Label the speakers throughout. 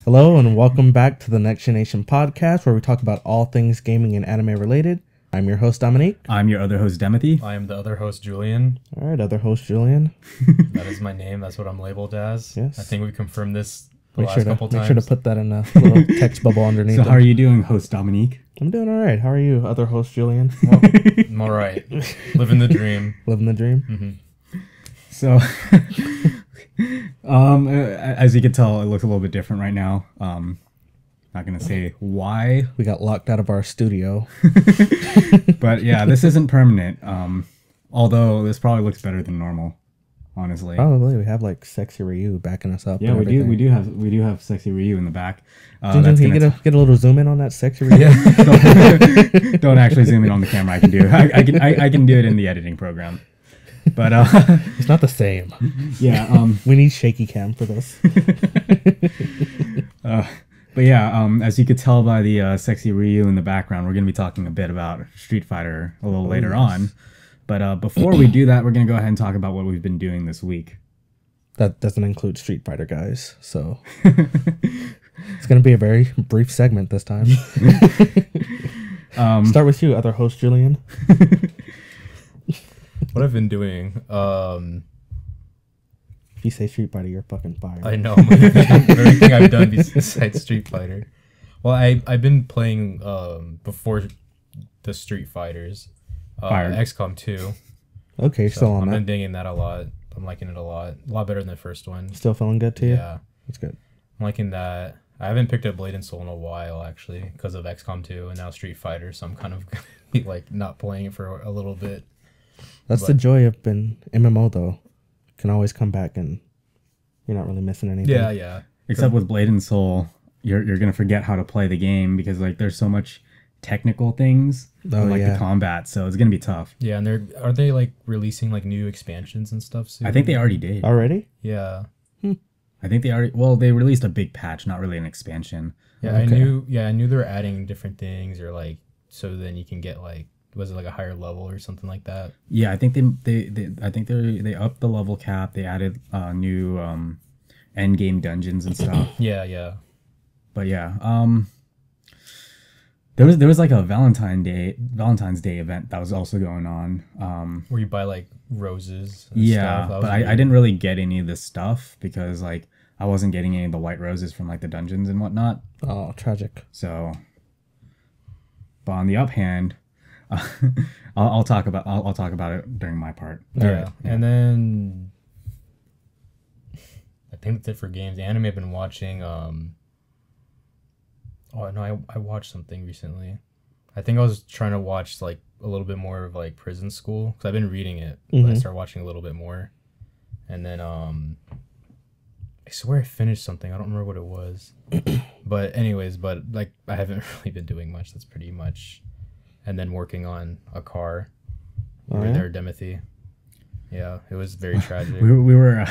Speaker 1: Hello and welcome back to the Next Generation podcast, where we talk about all things gaming and anime related. I'm your host, Dominique.
Speaker 2: I'm your other host, Timothy.
Speaker 3: I am the other host, Julian.
Speaker 1: All right, other host, Julian.
Speaker 3: That is my name. That's what I'm labeled as.
Speaker 1: Yes.
Speaker 3: I think we confirmed this
Speaker 1: Make
Speaker 3: last couple times.
Speaker 1: sure to put that in a little text bubble underneath.
Speaker 2: So how are you doing, host Dominique?
Speaker 1: I'm doing all right. How are you, other host, Julian?
Speaker 3: Well, I'm all right. Living the dream.
Speaker 1: Living the dream?
Speaker 3: Mm-hmm.
Speaker 2: So, as you can tell, it looks a little bit different right now. Not going to say why.
Speaker 1: We got locked out of our studio.
Speaker 2: But yeah, this isn't permanent. Although this probably looks better than normal, honestly.
Speaker 1: Probably. We have like Sexy Ryu backing us up.
Speaker 2: Yeah, we do. We do have Sexy Ryu in the back.
Speaker 1: Can you get a little zoom in on that Sexy Ryu?
Speaker 2: Yeah. Don't actually zoom in on the camera. I can do it. I can do it in the editing program. But
Speaker 1: it's not the same.
Speaker 2: Yeah.
Speaker 1: We need shaky cam for this.
Speaker 2: But yeah, as you could tell by the Sexy Ryu in the background, we're going to be talking a bit about Street Fighter a little later on. But before we do that, we're going to go ahead and talk about what we've been doing this week.
Speaker 1: That doesn't include Street Fighter, guys. So it's going to be a very brief segment this time. Start with you, other host, Julian.
Speaker 3: What I've been doing,
Speaker 1: if you say Street Fighter, you're fucking fired.
Speaker 3: I know. Everything I've done besides Street Fighter. Well, I've been playing before the Street Fighters. XCOM 2.
Speaker 1: Okay,
Speaker 3: So
Speaker 1: still on
Speaker 3: I've
Speaker 1: that.
Speaker 3: been digging that a lot. I'm liking it a lot better than the first one.
Speaker 1: Still feeling good to you?
Speaker 3: Yeah,
Speaker 1: That's good.
Speaker 3: I'm liking that. I haven't picked up Blade and Soul in a while, actually, because of XCOM 2 and now Street Fighter, so I'm kind of like not playing it for a little bit.
Speaker 1: That's the joy of an MMO, though. Can always come back and you're not really missing anything.
Speaker 3: Yeah.
Speaker 2: Except with Blade and Soul, you're gonna forget how to play the game because like there's so much technical things the combat, so it's gonna be tough.
Speaker 3: Yeah, and are they like releasing like new expansions and stuff soon?
Speaker 2: I think they already did.
Speaker 1: Already?
Speaker 3: Yeah.
Speaker 2: I think they already. Well, they released a big patch, not really an expansion.
Speaker 3: Yeah,
Speaker 1: Okay.
Speaker 3: I knew they were adding different things, or like so then you can get like, was it like a higher level or something like that?
Speaker 2: Yeah, I think they upped the level cap. They added new end game dungeons and stuff.
Speaker 3: Yeah.
Speaker 2: But yeah, there was like a Valentine's Day event that was also going on.
Speaker 3: Where you buy like roses. And
Speaker 2: Yeah,
Speaker 3: stuff.
Speaker 2: but I didn't really get any of this stuff because like I wasn't getting any of the white roses from like the dungeons and whatnot.
Speaker 1: Oh, tragic.
Speaker 2: So, but on the up hand, I'll talk about it during my part.
Speaker 3: Yeah. And then I think that's it for games. The anime I've been watching. Oh no, I watched something recently. I think I was trying to watch like a little bit more of like Prison School because I've been reading it. But I started watching a little bit more, and then I swear I finished something. I don't remember what it was. But anyways, like I haven't really been doing much. That's pretty much. And then working on a car. Over there, Timothy. Yeah, it was very tragic.
Speaker 2: we were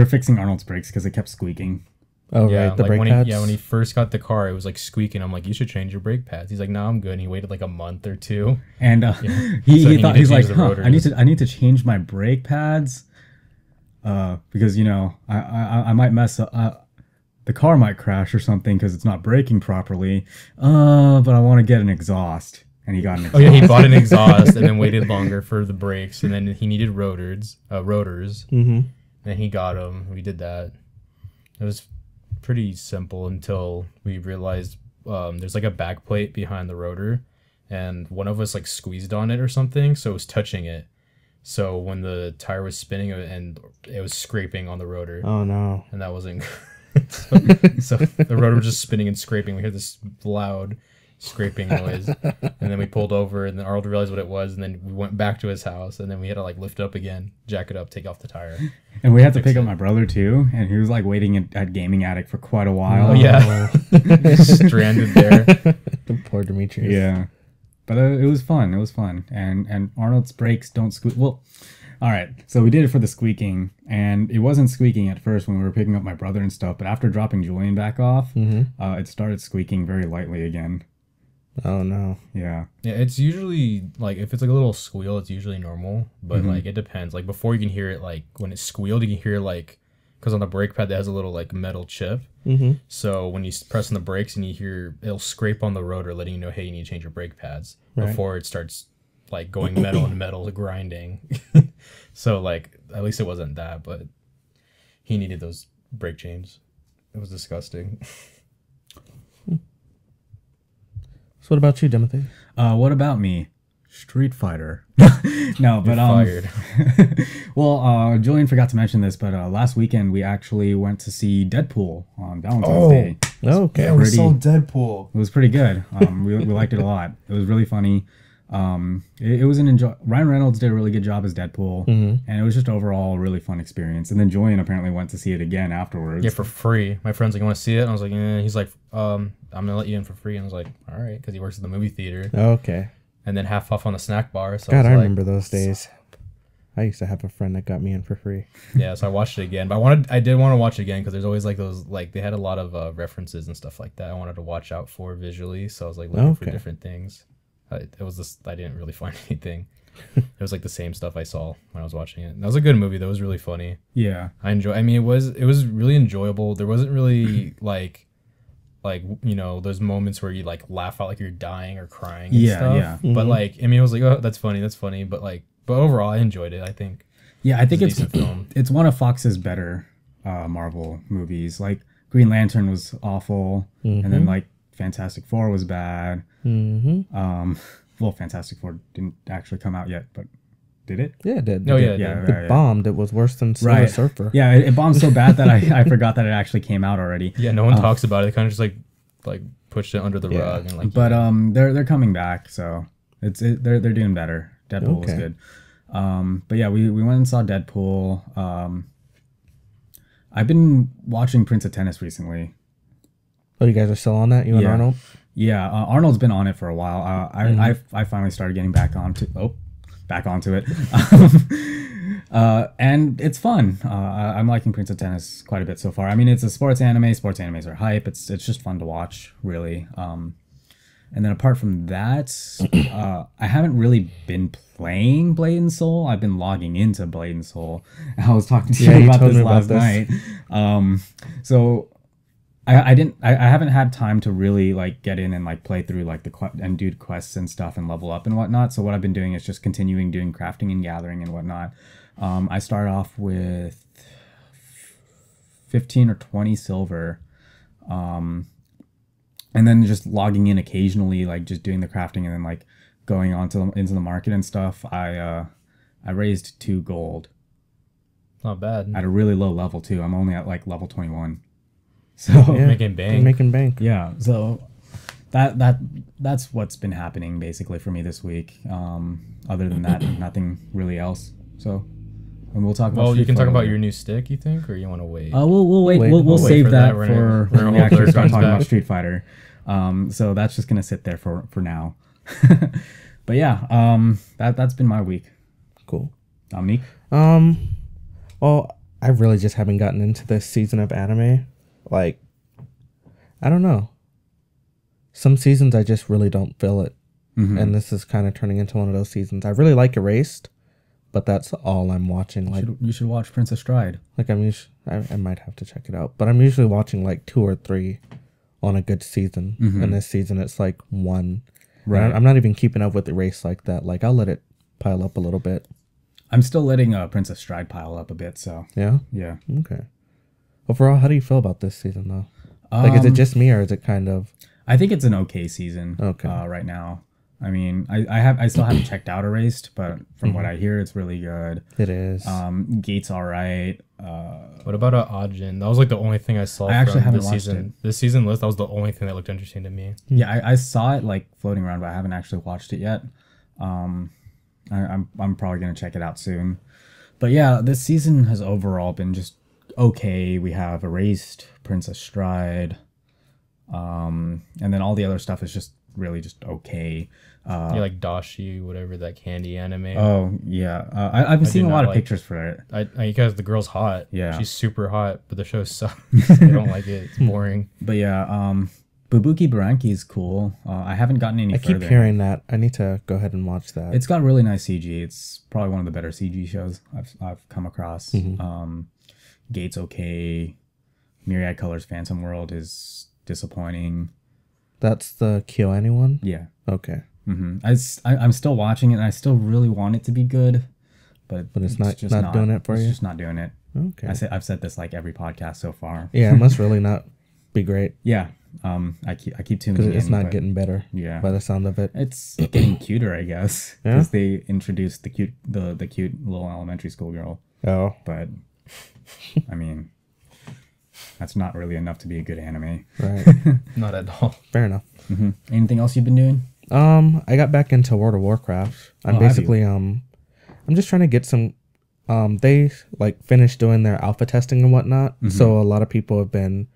Speaker 2: fixing Arnold's brakes because it kept squeaking.
Speaker 1: Oh,
Speaker 3: yeah,
Speaker 1: right. The
Speaker 3: like
Speaker 1: brake
Speaker 3: when
Speaker 1: pads?
Speaker 3: when he first got the car, it was like squeaking. I'm like, you should change your brake pads. He's like, no, I'm good. And he waited like a month or two.
Speaker 2: And he thought he's like, I need to change my brake pads, because you know I might mess up. The car might crash or something because it's not braking properly. But I want to get an exhaust, and he got an exhaust.
Speaker 3: Oh yeah, he bought an exhaust and then waited longer for the brakes, and then he needed rotors.
Speaker 1: Mm-hmm.
Speaker 3: And he got them. We did that. It was pretty simple until we realized there's like a back plate behind the rotor, and one of us like squeezed on it or something, so it was touching it. So when the tire was spinning and it was scraping on the rotor.
Speaker 1: Oh no.
Speaker 3: And that wasn't so the rotor was just spinning and scraping. We heard this loud scraping noise, and then we pulled over, and then Arnold realized what it was, and then we went back to his house, and then we had to like lift it up again, jack it up, take off the tire.
Speaker 2: And we had to pick up my brother too, and he was like waiting at Gaming Attic for quite a while.
Speaker 3: Oh yeah. Stranded there.
Speaker 1: Poor Demetrius.
Speaker 2: Yeah, but it was fun. And Arnold's brakes don't squeak. Well, all right. So we did it for the squeaking, and it wasn't squeaking at first when we were picking up my brother and stuff. But after dropping Julian back off, it started squeaking very lightly again.
Speaker 1: Oh no.
Speaker 2: Yeah.
Speaker 3: Yeah, it's usually like if it's like a little squeal, it's usually normal. But like it depends. Like before, you can hear it like when it squealed, you can hear like because on the brake pad that has a little like metal chip.
Speaker 1: Mm-hmm.
Speaker 3: So when you press on the brakes and you hear it'll scrape on the rotor, letting you know, hey, you need to change your brake pads before it starts like going metal and metal grinding. So like at least it wasn't that, but he needed those brake chains. It was disgusting.
Speaker 1: So what about you, Timothy?
Speaker 2: What about me? Street Fighter. No, but
Speaker 3: fired.
Speaker 2: Well, Julian forgot to mention this, but last weekend we actually went to see Deadpool on Valentine's Day.
Speaker 1: Okay.
Speaker 4: Yeah, we saw Deadpool.
Speaker 2: It was pretty good. We liked it a lot. It was really funny. It was Ryan Reynolds did a really good job as Deadpool, and it was just overall a really fun experience. And then Julian apparently went to see it again afterwards.
Speaker 3: Yeah, for free. My friend's like, "You want to see it?" And I was like, "Yeah." He's like, "I'm gonna let you in for free." And I was like, "All right," because he works at the movie theater.
Speaker 1: Okay.
Speaker 3: And then half off on the snack bar. So
Speaker 1: God, I remember those days. I used to have a friend that got me in for free.
Speaker 3: Yeah, so I watched it again, but I did want to watch it again because there's always like those, like they had a lot of references and stuff like that I wanted to watch out for visually. So I was like looking for different things. I didn't really find anything. It was like the same stuff I saw when I was watching it. That was a good movie. That was really funny.
Speaker 2: Yeah,
Speaker 3: I mean, it was really enjoyable. There wasn't really like you know those moments where you like laugh out like you're dying or crying and stuff.
Speaker 2: Yeah.
Speaker 3: Mm-hmm. But like, I mean, it was like, oh, that's funny. But overall, I enjoyed it. I think.
Speaker 2: Yeah, I think it's
Speaker 3: a decent film.
Speaker 2: It's one of Fox's better Marvel movies. Like Green Lantern was awful, and then like Fantastic Four was bad. Well, Fantastic Four didn't actually come out yet, but did it?
Speaker 1: Yeah, it did.
Speaker 3: Oh, yeah,
Speaker 1: It bombed. It was worse than Silver Surfer.
Speaker 2: Yeah, it bombed so bad that I forgot that it actually came out already.
Speaker 3: Yeah, no one talks about it. They kind of just like pushed it under the rug and like.
Speaker 2: But they're coming back, so they're doing better. Deadpool was good. But yeah, we went and saw Deadpool. I've been watching Prince of Tennis recently.
Speaker 1: Oh, you guys are still on that? You and Arnold?
Speaker 2: Yeah, Arnold's been on it for a while. I finally started getting back onto it. And it's fun. I'm liking Prince of Tennis quite a bit so far. I mean, it's a sports anime. Sports animes are hype. It's just fun to watch, really. And then apart from that, I haven't really been playing Blade and Soul. I've been logging into Blade and Soul. I was talking to you about this last night. So I haven't had time to really like get in and like play through like and do quests and stuff and level up and whatnot. So what I've been doing is just continuing doing crafting and gathering and whatnot. I start off with 15 or 20 silver. And then just logging in occasionally, like just doing the crafting and then like going into the market and stuff. I raised 2 gold.
Speaker 3: Not bad.
Speaker 2: At a really low level too. I'm only at like level 21. So
Speaker 3: making bank.
Speaker 1: Making bank.
Speaker 2: Yeah. So that's what's been happening basically for me this week. Other than that, nothing really else. So. And we'll talk about.
Speaker 3: Well, you can talk about your new stick, you think, or you want to wait?
Speaker 2: We'll wait. We'll save that for when we actually start talking about Street Fighter. So that's just gonna sit there for now. But yeah, that's been my week.
Speaker 1: Cool.
Speaker 2: Dominique?
Speaker 1: Well, I really just haven't gotten into this season of anime. Like, I don't know. Some seasons I just really don't feel it, and this is kind of turning into one of those seasons. I really like Erased. But that's all I'm watching. Like
Speaker 2: you should watch Princess Stride.
Speaker 1: Like I might have to check it out. But I'm usually watching like 2 or 3 on a good season. And this season it's like 1. Right. I'm not even keeping up with the race like that. Like I'll let it pile up a little bit.
Speaker 2: I'm still letting Princess Stride pile up a bit. So
Speaker 1: yeah. Okay. Overall, how do you feel about this season though? Like is it just me or is it kind of?
Speaker 2: I think it's an okay season.
Speaker 1: Okay.
Speaker 2: Right now. I mean, I still haven't checked out Erased, but from what I hear, it's really good.
Speaker 1: It is.
Speaker 2: Gate's all right.
Speaker 3: What about Ajin? That was like the only thing I saw.
Speaker 2: I actually haven't
Speaker 3: this
Speaker 2: watched
Speaker 3: season.
Speaker 2: it.
Speaker 3: This season list, that was the only thing that looked interesting to me.
Speaker 2: Yeah, I saw it like floating around, but I haven't actually watched it yet. I'm probably gonna check it out soon. But yeah, this season has overall been just okay. We have Erased, Princess Stride, and then all the other stuff is just really just okay.
Speaker 3: Yeah, like Dashi, whatever, that candy anime.
Speaker 2: Oh yeah, I've been seeing a lot of pictures for it.
Speaker 3: Because the girl's hot.
Speaker 2: Yeah,
Speaker 3: she's super hot, but the show sucks. I don't like it. It's boring.
Speaker 2: But yeah, Bubuki Baranki is cool. I haven't gotten any further.
Speaker 1: I keep hearing that. I need to go ahead and watch that.
Speaker 2: It's got really nice CG. It's probably one of the better CG shows I've come across. Gate's okay. Myriad Colors Phantom World is disappointing.
Speaker 1: That's the KyoAni one?
Speaker 2: Yeah.
Speaker 1: Okay.
Speaker 2: I'm still watching it, and I still really want it to be good, but
Speaker 1: it's not doing it for you?
Speaker 2: It's just not doing it.
Speaker 1: Okay.
Speaker 2: I've said this like every podcast so far.
Speaker 1: Yeah, it must really not be great.
Speaker 2: Yeah. I keep tuning in.
Speaker 1: Because it's not getting better.
Speaker 2: Yeah.
Speaker 1: By the sound of it.
Speaker 2: It's getting cuter, I guess. Because they introduced the cute little elementary school girl.
Speaker 1: Oh.
Speaker 2: But I mean, that's not really enough to be a good anime.
Speaker 1: Right.
Speaker 3: Not at all.
Speaker 1: Fair enough.
Speaker 2: Anything else you've been doing?
Speaker 1: I got back into World of Warcraft. I'm basically I'm just trying to get some. They like finished doing their alpha testing and whatnot. So a lot of people have been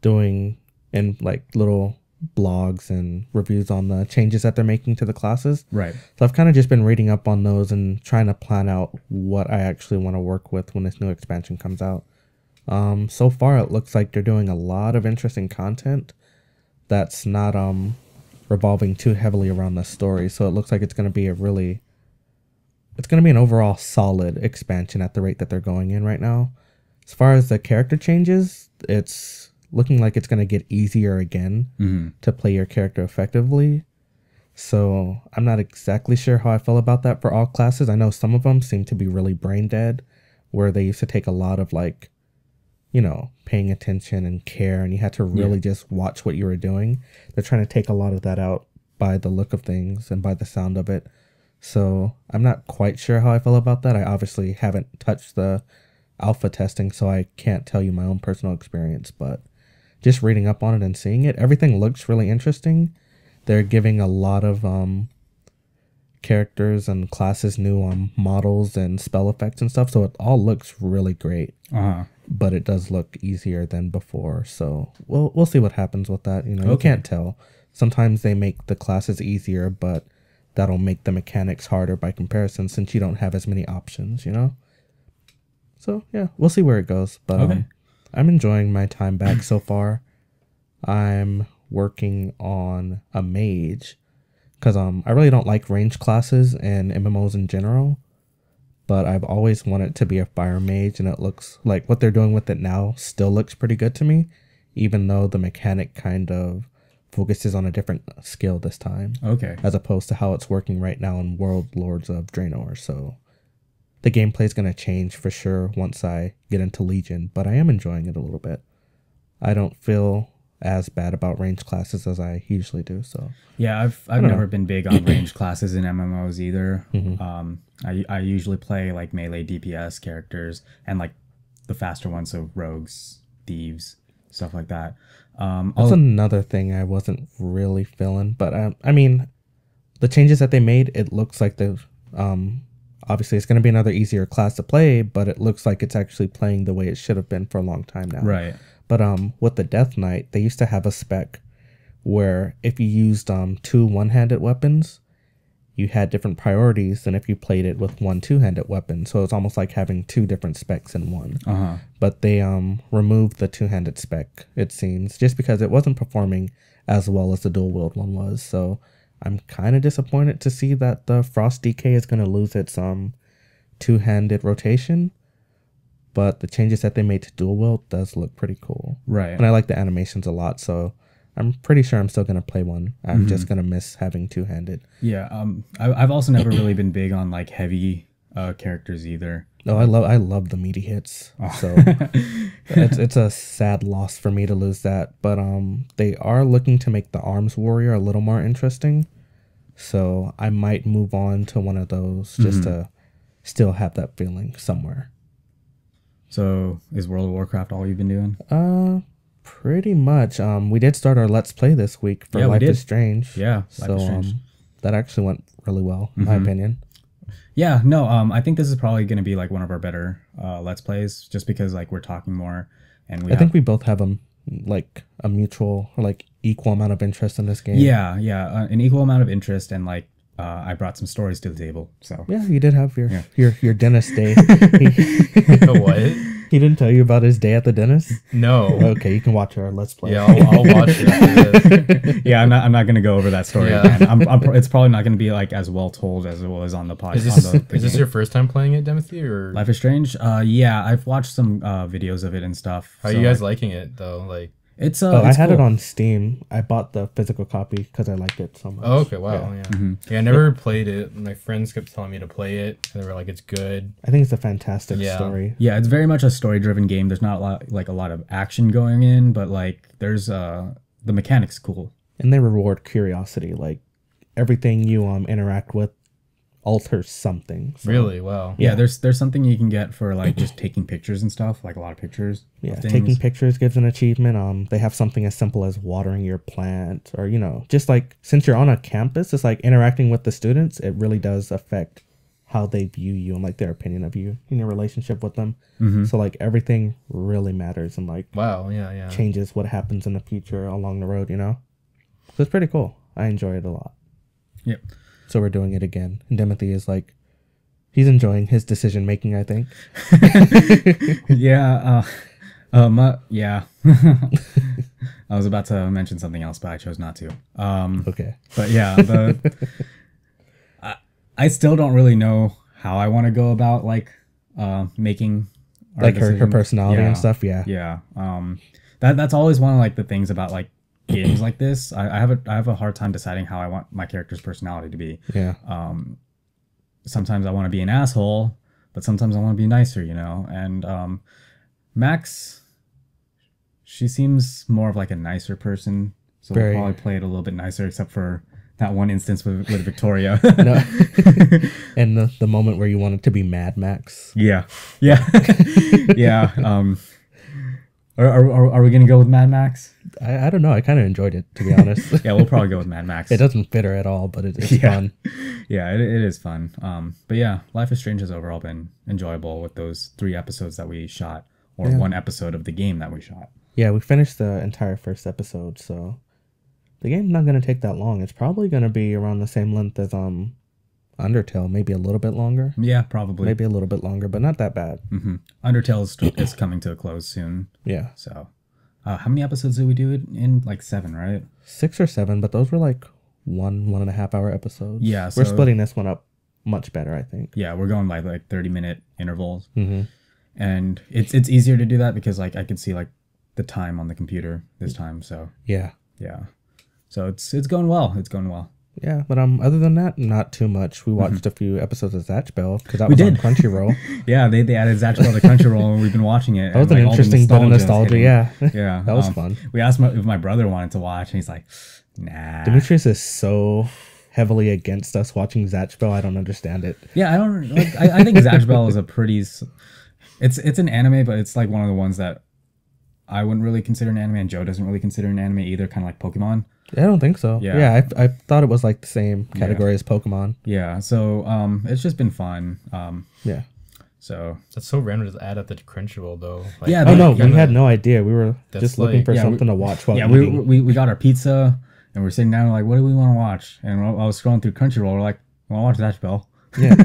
Speaker 1: doing in like little blogs and reviews on the changes that they're making to the classes.
Speaker 2: Right.
Speaker 1: So I've kind of just been reading up on those and trying to plan out what I actually want to work with when this new expansion comes out. So far it looks like they're doing a lot of interesting content that's not revolving too heavily around the story. So it looks like it's going to be an overall solid expansion at the rate that they're going in right now. As far as the character changes, it's looking like it's going to get easier again to play your character effectively. So I'm not exactly sure how I feel about that for all classes. I know some of them seem to be really brain dead, where they used to take a lot of like, you know, paying attention and care, and you had to really just watch what you were doing. They're trying to take a lot of that out by the look of things and by the sound of it. So I'm not quite sure how I feel about that. I obviously haven't touched the alpha testing, so I can't tell you my own personal experience, but just reading up on it and seeing it, everything looks really interesting. They're giving a lot of characters and classes new models and spell effects and stuff, so it all looks really great. But it does look easier than before, so we'll see what happens with that. You know, you can't tell. Sometimes they make the classes easier, but that'll make the mechanics harder by comparison since you don't have as many options, you know? So, yeah, we'll see where it goes. But I'm enjoying my time back so far. I'm working on a mage because I really don't like range classes and MMOs in general. But I've always wanted to be a fire mage, and it looks like what they're doing with it now still looks pretty good to me, even though the mechanic kind of focuses on a different skill this time.
Speaker 2: Okay.
Speaker 1: As opposed to how it's working right now in World Lords of Draenor. So the gameplay is going to change for sure once I get into Legion, but I am enjoying it a little bit. I don't feel as bad about range classes as I usually do. So
Speaker 2: yeah, I've never been big on range classes in MMOs either. I usually play like melee DPS characters and like the faster ones, so rogues, thieves, stuff like that.
Speaker 1: That's another thing I wasn't really feeling, but I mean, the changes that they made, it looks like the obviously it's going to be another easier class to play, but it looks like it's actually playing the way it should have been for a long time now.
Speaker 2: Right.
Speaker 1: But with the Death Knight, they used to have a spec where if you used two one-handed weapons, you had different priorities than if you played it with one two-handed weapon. So it's almost like having two different specs in one. But they removed the two-handed spec, it seems, just because it wasn't performing as well as the dual-wield one was. So I'm kind of disappointed to see that the Frost DK is going to lose its two-handed rotation. But the changes that they made to dual-wield does look pretty cool.
Speaker 2: Right.
Speaker 1: And I like the animations a lot, so I'm pretty sure I'm still going to play one. I'm just going to miss having two-handed.
Speaker 2: Yeah, I've also never really been big on like heavy characters either.
Speaker 1: No, I love the meaty hits. So it's a sad loss for me to lose that. But they are looking to make the Arms Warrior a little more interesting. So I might move on to one of those just to still have that feeling somewhere.
Speaker 2: So is World of Warcraft all you've been doing?
Speaker 1: Pretty much. We did start our Let's Play this week for Life is Strange.
Speaker 2: Yeah,
Speaker 1: Life is Strange. That actually went really well, in my opinion.
Speaker 2: Yeah, no, I think this is probably going to be like one of our better Let's Plays, just because like we're talking more, and I
Speaker 1: think we both have like a mutual or like equal amount of interest in this game.
Speaker 2: Yeah, an equal amount of interest, and like I brought some stories to the table. So
Speaker 1: yeah, you did have your dentist day.
Speaker 3: What?
Speaker 1: He didn't tell you about his day at the dentist?
Speaker 3: No.
Speaker 1: Okay, you can watch our Let's Play.
Speaker 3: Yeah, I'll watch it after this.
Speaker 2: Yeah, I'm not gonna go over that story again. It's probably not gonna be like as well told as it was on the podcast.
Speaker 3: Is this your first time playing it, Timothy, or
Speaker 2: Life is Strange? Yeah, I've watched some videos of it and stuff.
Speaker 3: How are you guys liking it though? Like,
Speaker 2: it's
Speaker 1: I
Speaker 2: it's
Speaker 1: had
Speaker 2: cool.
Speaker 1: it on Steam. I bought the physical copy because I liked it so much.
Speaker 3: oh, okay, wow, yeah. I never played it. My friends kept telling me to play it, and they were like, "It's good."
Speaker 1: I think it's a fantastic story.
Speaker 2: Yeah, it's very much a story-driven game. There's not a lot of action going in, but like there's the mechanics cool.
Speaker 1: And they reward curiosity. Like everything you interact with alters something. So,
Speaker 3: Really? Wow.
Speaker 2: Yeah, there's something you can get for like just taking pictures and stuff, like a lot of pictures.
Speaker 1: Yeah, taking pictures gives an achievement. They have something as simple as watering your plant, or just like since you're on a campus, it's like interacting with the students. It really does affect how they view you and like their opinion of you in your relationship with them. So like everything really matters and like
Speaker 3: wow, yeah,
Speaker 1: changes what happens in the future along the road. So it's pretty cool. I enjoy it a lot.
Speaker 2: Yep.
Speaker 1: So we're doing it again. And Timothy is like, he's enjoying his decision making, I think.
Speaker 2: Yeah. Yeah. I was about to mention something else, but I chose not to.
Speaker 1: Okay.
Speaker 2: But yeah, I still don't really know how I want to go about like making
Speaker 1: like her personality and stuff. Yeah.
Speaker 2: Yeah. That's always one of like the things about like games like this. I have a hard time deciding how I want my character's personality to be.
Speaker 1: Yeah.
Speaker 2: Sometimes I want to be an asshole, but sometimes I want to be nicer, And Max, she seems more of like a nicer person, so we'll probably play it a little bit nicer, except for that one instance with Victoria.
Speaker 1: No. And the moment where you wanted to be Mad Max.
Speaker 2: Yeah. Yeah. Yeah. Are we gonna go with Mad Max?
Speaker 1: I don't know. I kind of enjoyed it, to be honest.
Speaker 2: Yeah, we'll probably go with Mad Max.
Speaker 1: It doesn't fit her at all, but it's fun.
Speaker 2: Yeah, it is fun. But yeah, Life is Strange has overall been enjoyable with those 3 episodes that we shot, or 1 episode of the game that we shot.
Speaker 1: Yeah, we finished the entire first episode, so the game's not going to take that long. It's probably going to be around the same length as Undertale, maybe a little bit longer.
Speaker 2: Yeah, probably.
Speaker 1: Maybe a little bit longer, but not that bad.
Speaker 2: Undertale is coming to a close soon.
Speaker 1: Yeah.
Speaker 2: So, how many episodes did we do it in? Like 7, right?
Speaker 1: 6 or 7, but those were like 1.5 hour episodes.
Speaker 2: Yeah,
Speaker 1: we're splitting this one up much better, I think.
Speaker 2: Yeah, we're going by like 30-minute intervals, and it's easier to do that because like I can see like the time on the computer this time. So
Speaker 1: yeah.
Speaker 2: So it's going well. It's going well.
Speaker 1: Yeah, but other than that, not too much. We watched a few episodes of Zatch Bell because that was on Crunchyroll.
Speaker 2: Yeah, they added Zatch Bell to Crunchyroll, and we've been watching it.
Speaker 1: That was an interesting bit of nostalgia. Yeah,
Speaker 2: yeah,
Speaker 1: that was fun.
Speaker 2: We asked him if my brother wanted to watch, and he's like, "Nah."
Speaker 1: Demetrius is so heavily against us watching Zatch Bell. I don't understand it.
Speaker 2: Yeah, I don't. Like, I think Zatch Bell is a pretty. It's an anime, but it's like one of the ones that I wouldn't really consider an anime, and Joe doesn't really consider an anime either. Kind of like Pokemon.
Speaker 1: I don't think so. Yeah, I thought it was like the same category as Pokemon.
Speaker 2: Yeah, so it's just been fun.
Speaker 1: Yeah.
Speaker 2: So
Speaker 3: that's so random to add at the Crunchyroll though.
Speaker 2: Like, yeah.
Speaker 1: Oh no, we had no idea. We were just looking for something to watch while eating.
Speaker 2: we got our pizza and we're sitting down like, what do we want to watch? And I was scrolling through Crunchyroll. We're like, I want to watch Zatch Bell.
Speaker 1: Yeah.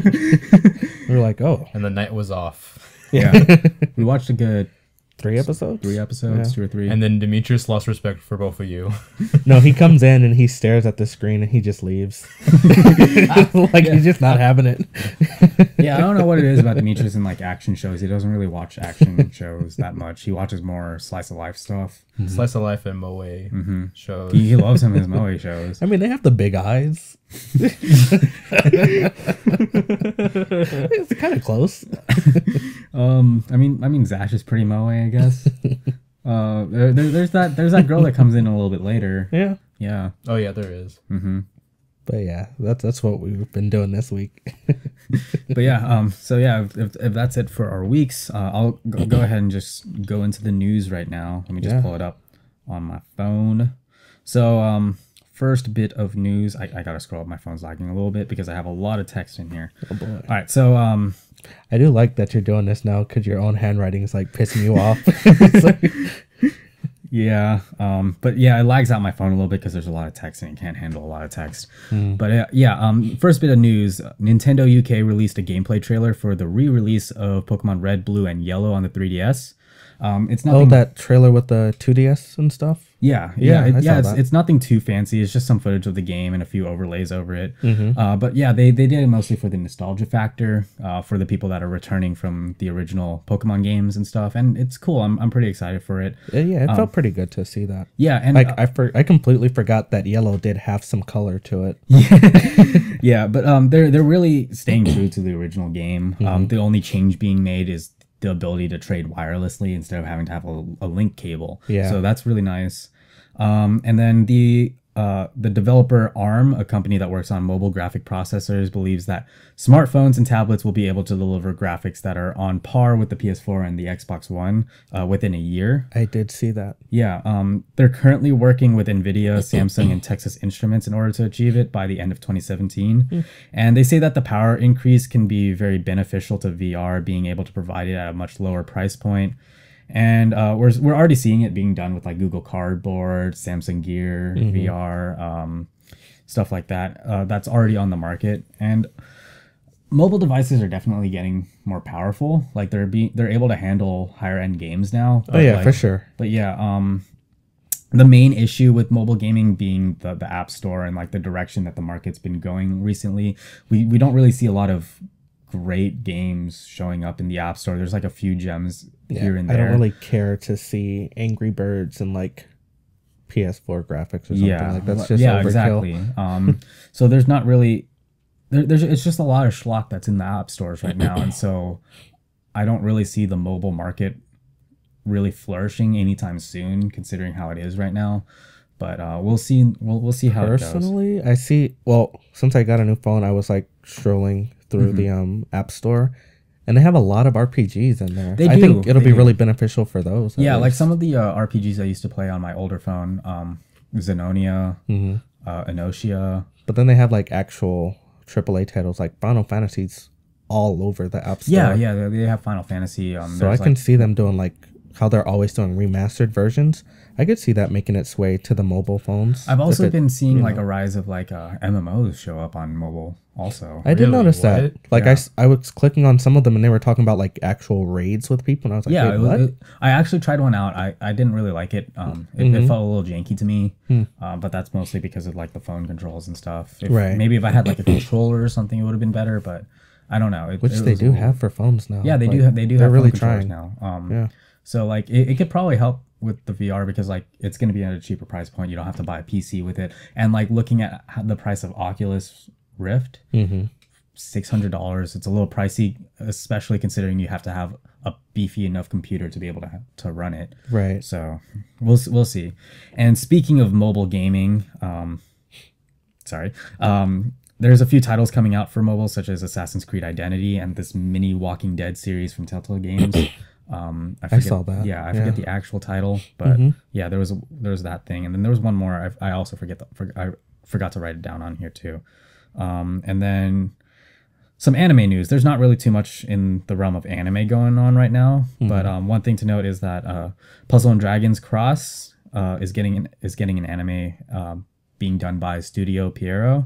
Speaker 1: We were like, oh.
Speaker 3: And the night was off.
Speaker 2: Yeah. We watched a good
Speaker 1: 3 episodes?
Speaker 2: 3 episodes, 2 or 3.
Speaker 3: And then Demetrius lost respect for both of you.
Speaker 1: No, he comes in and he stares at the screen and he just leaves. He's just not having it.
Speaker 2: Yeah, I don't know what it is about Demetrius in like action shows. He doesn't really watch action shows that much. He watches more slice of life stuff.
Speaker 3: Slice of life and moe shows.
Speaker 2: He loves him his moe shows.
Speaker 1: I mean, they have the big eyes. It's kind of close.
Speaker 2: I mean, Zash is pretty moe, I guess. There's that girl that comes in a little bit later.
Speaker 1: Yeah.
Speaker 2: Yeah.
Speaker 3: Oh yeah, there is.
Speaker 1: But yeah, that's what we've been doing this week.
Speaker 2: But yeah, so yeah, if that's it for our weeks, I'll go ahead and just go into the news right now. Let me just pull it up on my phone. So first bit of news, I gotta scroll up. My phone's lagging a little bit because I have a lot of text in here.
Speaker 1: Oh boy!
Speaker 2: All right, so
Speaker 1: I do like that you're doing this now because your own handwriting is like pissing you off.
Speaker 2: Yeah, but yeah, it lags out my phone a little bit because there's a lot of text and it can't handle a lot of text. But first bit of news: Nintendo UK released a gameplay trailer for the re-release of Pokemon Red, Blue, and Yellow on the 3DS. It's nothing.
Speaker 1: that trailer with the 2DS and stuff.
Speaker 2: It's nothing too fancy. It's just some footage of the game and a few overlays over it. But yeah, they did it mostly for the nostalgia factor, for the people that are returning from the original Pokemon games and stuff. And it's cool. I'm pretty excited for it.
Speaker 1: Yeah, it felt pretty good to see that.
Speaker 2: Yeah, and
Speaker 1: like I completely forgot that Yellow did have some color to it.
Speaker 2: Yeah, but they're really staying true to the original game. The only change being made is the ability to trade wirelessly instead of having to have a link cable.
Speaker 1: Yeah.
Speaker 2: So that's really nice. And then the developer ARM, a company that works on mobile graphic processors, believes that smartphones and tablets will be able to deliver graphics that are on par with the PS4 and the Xbox One within a year.
Speaker 1: I did see that.
Speaker 2: Yeah, they're currently working with NVIDIA, Samsung, and Texas Instruments in order to achieve it by the end of 2017. And they say that the power increase can be very beneficial to VR, being able to provide it at a much lower price point. And we're already seeing it being done with like Google Cardboard, Samsung Gear, VR, stuff like that. That's already on the market. And mobile devices are definitely getting more powerful. Like they're able to handle higher end games now.
Speaker 1: For sure.
Speaker 2: But yeah, the main issue with mobile gaming being the App Store and like the direction that the market's been going recently. We don't really see a lot of great games showing up in the App Store. There's like a few gems here and there.
Speaker 1: I don't really care to see Angry Birds and like PS4 graphics or something like that's just overkill.
Speaker 2: Exactly. So there's not really it's just a lot of schlock that's in the app stores right now, and so I don't really see the mobile market really flourishing anytime soon, considering how it is right now. But we'll see. We'll see how it goes.
Speaker 1: Personally, I see. Well, since I got a new phone, I was like strolling through the App Store, and they have a lot of RPGs in there. I think it'll be really beneficial for those.
Speaker 2: Yeah, like some of the RPGs I used to play on my older phone, Xenonia, Inotia.
Speaker 1: But then they have like actual AAA titles like Final Fantasy's all over the App Store.
Speaker 2: Yeah, they have Final Fantasy.
Speaker 1: So I can see them doing like how they're always doing remastered versions. I could see that making its way to the mobile phones.
Speaker 2: I've also been seeing like a rise of like MMOs show up on mobile also.
Speaker 1: I did notice that. Like I was clicking on some of them and they were talking about like actual raids with people and I was like, what?
Speaker 2: I actually tried one out. I didn't really like it. It felt a little janky to me. But that's mostly because of like the phone controls and stuff. Maybe if I had like a controller or something, it would have been better, but I don't know.
Speaker 1: Which they do have for phones now.
Speaker 2: Yeah, they do. They do.
Speaker 1: They're
Speaker 2: have
Speaker 1: really
Speaker 2: phone
Speaker 1: trying
Speaker 2: now. So like it could probably help with the VR because like it's going to be at a cheaper price point. You don't have to buy a PC with it. And like looking at the price of Oculus Rift, $600. It's a little pricey, especially considering you have to have a beefy enough computer to be able to run it.
Speaker 1: Right.
Speaker 2: So we'll see. And speaking of mobile gaming, there's a few titles coming out for mobile, such as Assassin's Creed Identity and this mini Walking Dead series from Telltale Games.
Speaker 1: I saw that.
Speaker 2: Yeah, I forget the actual title, but yeah, there was that thing, and then there was one more. I also I forgot to write it down on here too. And then some anime news. There's not really too much in the realm of anime going on right now, but one thing to note is that Puzzle and Dragons Cross is getting an anime being done by Studio Pierrot.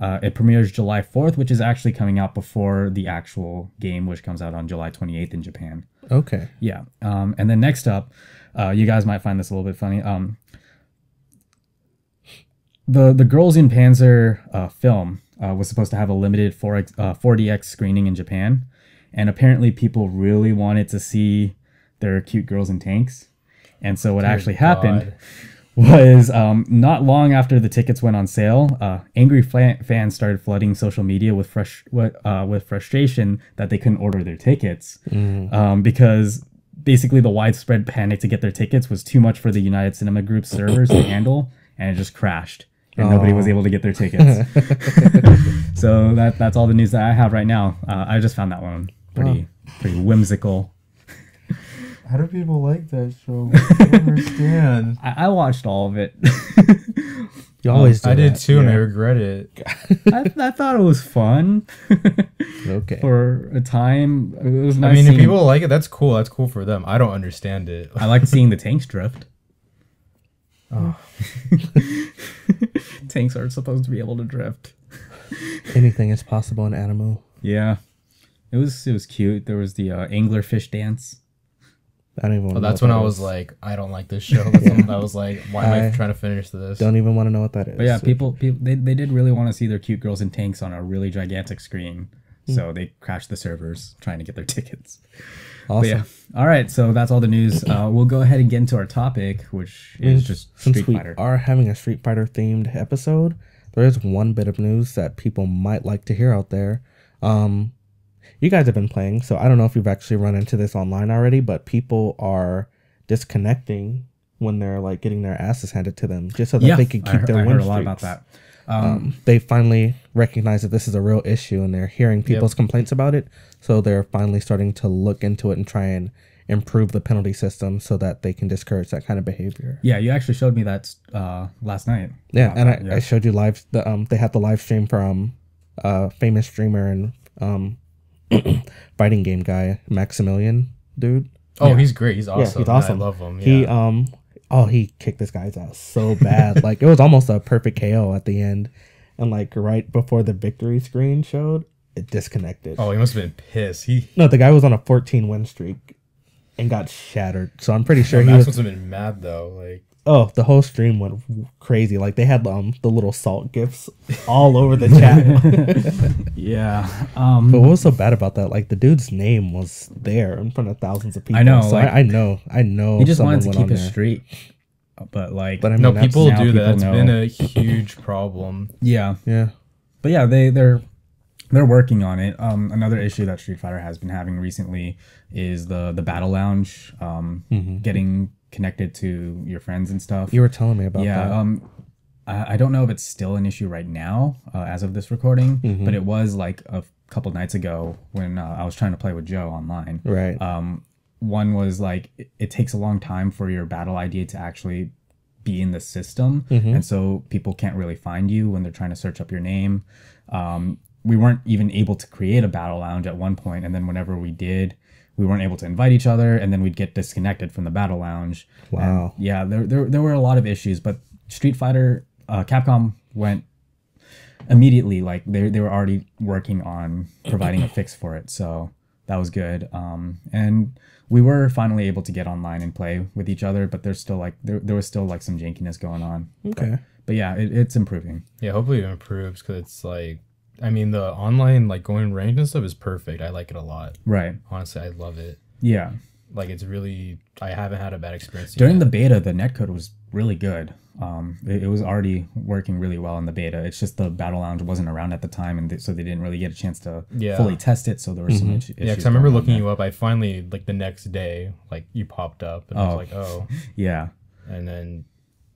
Speaker 2: It premieres July 4th, which is actually coming out before the actual game, which comes out on July 28th in Japan.
Speaker 1: Okay.
Speaker 2: Yeah. And then next up, you guys might find this a little bit funny. The Girls in Panzer film was supposed to have a limited 4DX screening in Japan. And apparently people really wanted to see their cute girls in tanks. And so what actually happened was not long after the tickets went on sale, angry fans started flooding social media with frustration that they couldn't order their tickets because basically the widespread panic to get their tickets was too much for the United Cinema Group servers to handle, and it just crashed, and nobody was able to get their tickets. So that's all the news that I have right now. I just found that one pretty whimsical.
Speaker 3: How do people like that show? I don't understand.
Speaker 2: I watched all of it.
Speaker 1: You always do.
Speaker 3: I did too, and I regret it.
Speaker 2: I thought it was fun.
Speaker 1: Okay.
Speaker 2: For a time, it was nice.
Speaker 3: I mean, if people like it, that's cool. That's cool for them. I don't understand it.
Speaker 2: I like seeing the tanks drift.
Speaker 3: Oh.
Speaker 2: Tanks aren't supposed to be able to drift.
Speaker 1: Anything is possible in anime.
Speaker 2: Yeah, it was cute. There was the anglerfish dance.
Speaker 1: I don't even.
Speaker 3: Well, that's when I was like, I don't like this show. That's I was like, why am I trying to finish this?
Speaker 1: Don't even want to know what that is.
Speaker 2: But yeah, people they did really want to see their cute girls in tanks on a really gigantic screen. So they crashed the servers trying to get their tickets.
Speaker 1: Awesome.
Speaker 2: But yeah. All right, so that's all the news. We'll go ahead and get into our topic, which is just Street Fighter.
Speaker 1: We are having a Street Fighter themed episode, there is one bit of news that people might like to hear out there. You guys have been playing, so I don't know if you've actually run into this online already, but people are disconnecting when they're like getting their asses handed to them, just so that they can keep their win streaks. I heard a lot about that. They finally recognize that this is a real issue, and they're hearing people's complaints about it, so they're finally starting to look into it and try and improve the penalty system so that they can discourage that kind of behavior.
Speaker 2: Yeah, you actually showed me that last night.
Speaker 1: Yeah, and I showed you live. They had the live stream from famous streamer and fighting game guy Maximilian dude.
Speaker 3: Oh, he's great. He's awesome.
Speaker 1: Yeah, he's awesome.
Speaker 3: I love him. Yeah.
Speaker 1: He kicked this guy's ass so bad. Like, it was almost a perfect KO at the end. And, like, right before the victory screen showed, it disconnected.
Speaker 3: Oh, he must have been pissed.
Speaker 1: No, the guy was on a 14-win streak and got shattered. So I'm pretty sure he
Speaker 3: must have been mad, though. Like,
Speaker 1: oh, the whole stream went crazy. Like, they had the little salt gifs all over the chat.
Speaker 2: Yeah.
Speaker 1: But what was so bad about that? Like, the dude's name was there in front of thousands of people.
Speaker 2: I know.
Speaker 1: So like, I know.
Speaker 2: He just wanted to keep his streak. But like,
Speaker 3: I mean, no, people do that. It's been a huge problem.
Speaker 2: Yeah.
Speaker 1: Yeah.
Speaker 2: But yeah, they're working on it. Another issue that Street Fighter has been having recently is the battle lounge getting connected to your friends and stuff.
Speaker 1: You were telling me about that.
Speaker 2: I don't know if it's still an issue right now as of this recording, but it was like a couple nights ago when I was trying to play with Joe online.
Speaker 1: Right.
Speaker 2: One was like, it takes a long time for your battle ID to actually be in the system. And so people can't really find you when they're trying to search up your name. We weren't even able to create a battle lounge at one point. And then whenever we did, we weren't able to invite each other. And then we'd get disconnected from the battle lounge.
Speaker 1: Wow.
Speaker 2: And yeah, there were a lot of issues, but Street Fighter, Capcom went immediately, like they were already working on providing a fix for it. So that was good. And we were finally able to get online and play with each other, but there's still like there was still like some jankiness going on.
Speaker 1: Okay.
Speaker 2: But yeah, it's improving.
Speaker 3: Yeah, hopefully it improves, because it's like, I mean, the online like going ranked and stuff is perfect. I like it a lot.
Speaker 2: Right.
Speaker 3: Honestly, I love it.
Speaker 2: Yeah.
Speaker 3: Like, it's really, I haven't had a bad experience
Speaker 2: during the beta. The netcode was really good. It was already working really well in the beta. It's just the battle lounge wasn't around at the time, and so they didn't really get a chance to fully test it. So there were some issues.
Speaker 3: Yeah, because I remember looking you up. I finally, like, the next day, like, you popped up, and I was like, oh.
Speaker 2: Yeah.
Speaker 3: And then,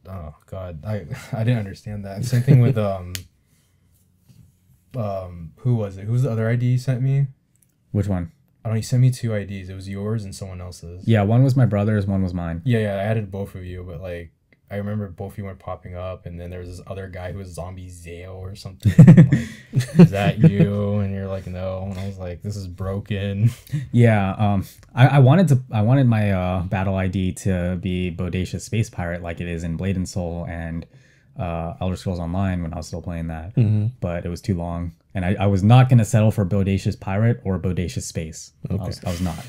Speaker 3: oh god, I didn't understand that. Same thing with who was it? Who's the other ID you sent me?
Speaker 2: Which one?
Speaker 3: I don't know, you sent me two IDs. It was yours and someone else's.
Speaker 2: Yeah, one was my brother's, one was mine.
Speaker 3: Yeah, I added both of you, but like, I remember both of you weren't popping up, and then there was this other guy who was Zombie Zale or something. Like, is that you? And you're like, no. And I was like, this is broken.
Speaker 2: Yeah, I wanted my battle ID to be Bodacious Space Pirate, like it is in Blade and Soul and Elder Scrolls Online when I was still playing that, but it was too long, and I was not gonna settle for Bodacious Pirate or Bodacious Space. Okay. I was not.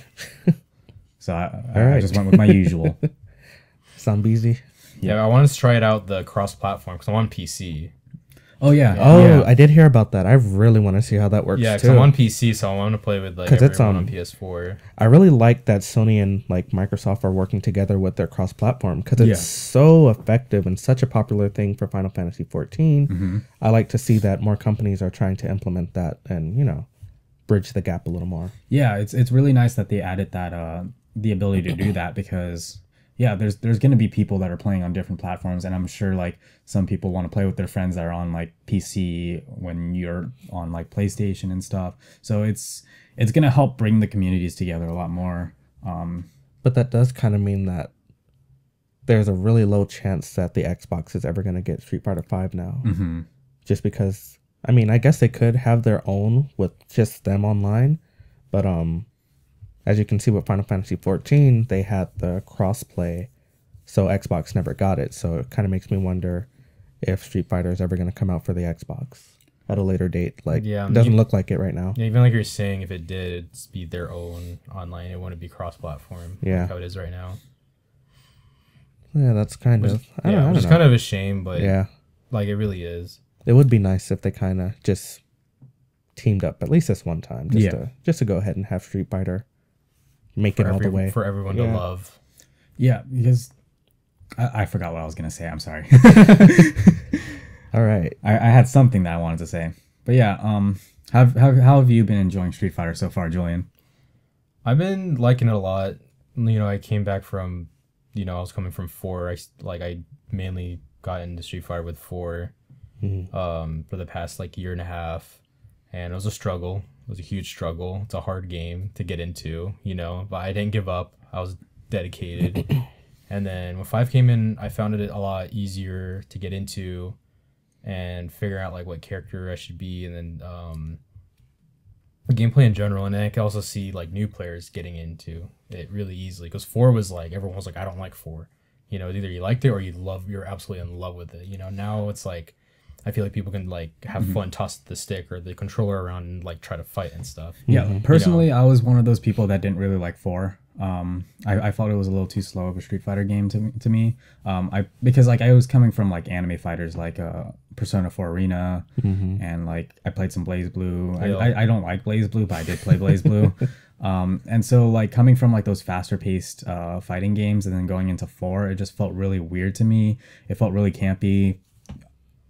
Speaker 2: So I just went with my usual.
Speaker 1: Zombiesy.
Speaker 3: Yeah, I wanted to try it out, the cross-platform, because I'm on PC.
Speaker 2: Oh, yeah.
Speaker 1: Oh, I did hear about that. I really want to see how that works,
Speaker 3: yeah, because I'm on PC, so I want to play with like everyone on PS4.
Speaker 1: I really like that Sony and like Microsoft are working together with their cross-platform, because it's so effective and such a popular thing for Final Fantasy XIV. I like to see that more companies are trying to implement that and, you know, bridge the gap a little more.
Speaker 2: Yeah, it's really nice that they added that the ability to do that, because yeah, there's going to be people that are playing on different platforms, and I'm sure like some people want to play with their friends that are on like PC when you're on like PlayStation and stuff. So it's going to help bring the communities together a lot more.
Speaker 1: But that does kind of mean that there's a really low chance that the Xbox is ever going to get Street Fighter V now. Just because, I mean, I guess they could have their own with just them online, but as you can see with Final Fantasy XIV, they had the cross-play so Xbox never got it. So it kind of makes me wonder if Street Fighter is ever going to come out for the Xbox at a later date. Like, it doesn't look like it right now.
Speaker 3: Yeah, even like you're saying, if it did, it'd be their own online. It wouldn't be cross-platform.
Speaker 1: Yeah,
Speaker 3: like how it is right now.
Speaker 1: Yeah, that's kind of
Speaker 3: it's kind of a shame, but
Speaker 1: yeah,
Speaker 3: like it really is.
Speaker 1: It would be nice if they kind of just teamed up at least this one time, just to go ahead and have Street Fighter make it all the way
Speaker 3: for everyone to love.
Speaker 2: Yeah, because I forgot what I was gonna say. I'm sorry.
Speaker 1: All right,
Speaker 2: I had something that I wanted to say, but yeah, how have you been enjoying Street Fighter so far, Julian?
Speaker 3: I've been liking it a lot. You know, I came back from, I was coming from 4. I mainly got into Street Fighter with 4, for the past like year and a half, and it was a struggle. It was a huge struggle. It's a hard game to get into, but I didn't give up. I was dedicated. And then when 5 came in, I found it a lot easier to get into and figure out like what character I should be, and then gameplay in general. And then I can also see like new players getting into it really easily, because 4 was like, everyone was like, I don't like 4. Either you liked it or you're absolutely in love with it. Now it's like, I feel like people can like have fun, toss the stick or the controller around and like try to fight and stuff.
Speaker 2: Yeah, personally, I was one of those people that didn't really like 4. I thought it was a little too slow of a Street Fighter game to me. Because like I was coming from like anime fighters like Persona 4 Arena, and like I played some Blaze Blue. I don't like Blaze Blue, but I did play Blaze Blue. And so like coming from like those faster paced fighting games and then going into 4, it just felt really weird to me. It felt really campy.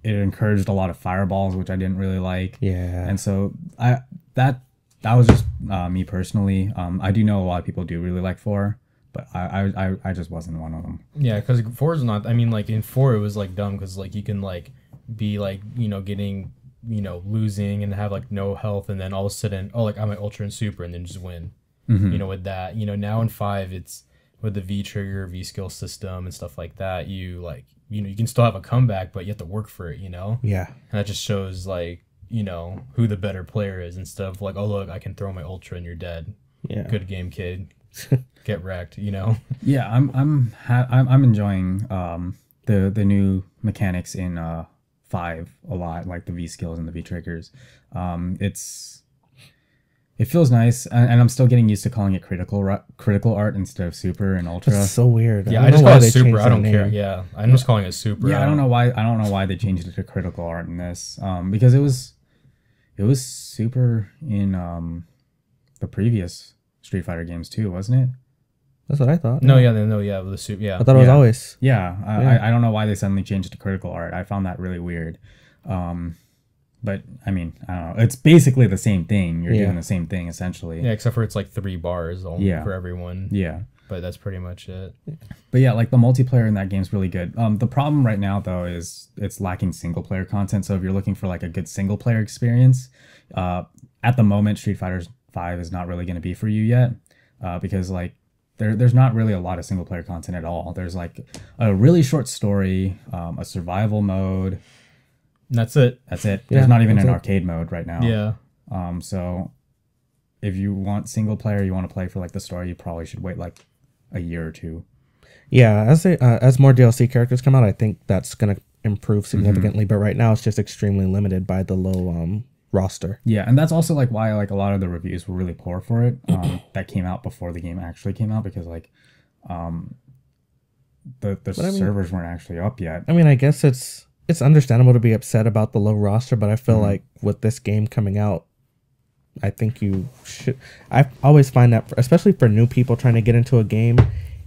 Speaker 2: It encouraged a lot of fireballs, which I didn't really like.
Speaker 1: Yeah.
Speaker 2: And so that was just me personally. I do know a lot of people do really like 4, but I just wasn't one of them.
Speaker 3: Yeah, because 4 is not. I mean, like in 4, it was like dumb because like you can like be like getting losing and have like no health, and then all of a sudden, oh, like I'm an ultra and super, and then just win. With that, now in 5, it's with the V trigger, V skill system, and stuff like that. You like you can still have a comeback, but you have to work for it.
Speaker 1: Yeah.
Speaker 3: And that just shows like who the better player is, instead of like, oh look, I can throw my ultra and you're dead.
Speaker 1: Yeah.
Speaker 3: Good game, kid. Get wrecked.
Speaker 2: Yeah, I'm enjoying the new mechanics in 5 a lot, like the V skills and the V triggers. It feels nice, and I'm still getting used to calling it critical art instead of super and ultra.
Speaker 1: That's so weird.
Speaker 3: Yeah, I just call it super. I don't care. Yeah, I'm just calling it super.
Speaker 2: Yeah, I don't know why they changed it to critical art in this. Because it was super in the previous Street Fighter games too, wasn't it?
Speaker 1: That's what I thought.
Speaker 3: No, the super. Yeah,
Speaker 1: I thought it was always.
Speaker 2: Yeah, I don't know why they suddenly changed it to critical art. I found that really weird. But I mean, I don't know. It's basically the same thing. You're doing the same thing essentially.
Speaker 3: Yeah, except for it's like 3 bars only for everyone.
Speaker 2: Yeah.
Speaker 3: But that's pretty much it.
Speaker 2: But yeah, like the multiplayer in that game is really good. The problem right now though is it's lacking single player content. So if you're looking for like a good single player experience, at the moment Street Fighter 5 is not really going to be for you yet, because like there's not really a lot of single player content at all. There's like a really short story, a survival mode.
Speaker 3: That's it.
Speaker 2: There's not even an arcade mode right now.
Speaker 3: Yeah.
Speaker 2: So if you want single player, you want to play for like the story, you probably should wait like a year or 2.
Speaker 1: Yeah, as more DLC characters come out, I think that's gonna improve significantly. But right now, it's just extremely limited by the low roster.
Speaker 2: Yeah, and that's also like why like a lot of the reviews were really poor for it. That came out before the game actually came out, because like the servers weren't actually up yet.
Speaker 1: I mean, I guess it's understandable to be upset about the low roster, but I feel like with this game coming out, I think you should. I always find that, especially for new people trying to get into a game,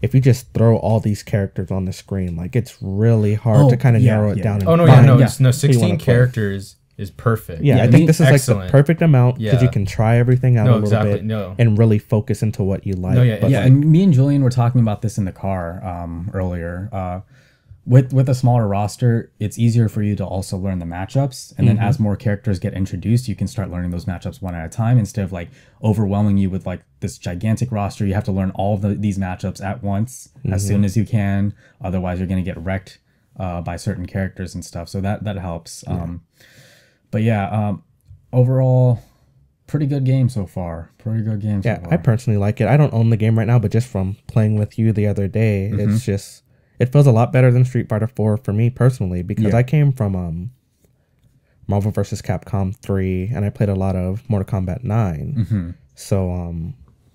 Speaker 1: if you just throw all these characters on the screen, like it's really hard to kind of narrow it down.
Speaker 3: And 16 characters is perfect.
Speaker 1: Yeah, I think this is excellent. Like the perfect amount, because you can try everything out a little bit and really focus into what you like.
Speaker 2: And me and Julian were talking about this in the car earlier. With a smaller roster, it's easier for you to also learn the matchups. And then as more characters get introduced, you can start learning those matchups one at a time, instead of like overwhelming you with like this gigantic roster. You have to learn all of these matchups at once as soon as you can. Otherwise, you're going to get wrecked by certain characters and stuff. So that helps. But yeah, overall, pretty good game so far.
Speaker 1: I personally like it. I don't own the game right now, but just from playing with you the other day, it feels a lot better than Street Fighter 4 for me personally, because I came from Marvel vs. Capcom 3, and I played a lot of Mortal Kombat 9. So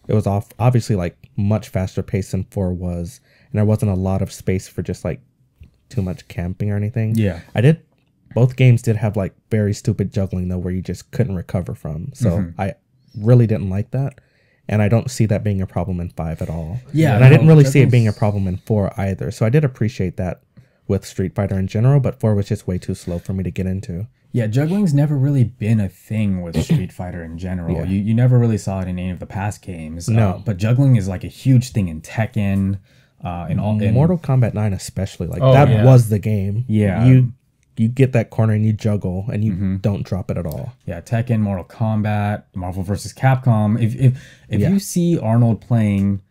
Speaker 1: it was obviously like much faster paced than 4 was, and there wasn't a lot of space for just like too much camping or anything. Both games did have like very stupid juggling though, where you just couldn't recover from. So I really didn't like that. And I don't see that being a problem in 5 at all. And I didn't really see it being a problem in 4 either. So I did appreciate that with Street Fighter in general, but 4 was just way too slow for me to get into.
Speaker 2: Yeah, juggling's never really been a thing with Street Fighter in general. You never really saw it in any of the past games.
Speaker 1: No.
Speaker 2: But juggling is like a huge thing in Tekken. In
Speaker 1: Mortal Kombat 9 especially. Like that was the game.
Speaker 2: Yeah.
Speaker 1: You get that corner and you juggle and you don't drop it at all.
Speaker 2: Yeah, Tekken, Mortal Kombat, Marvel vs. Capcom. If you see Arnold playing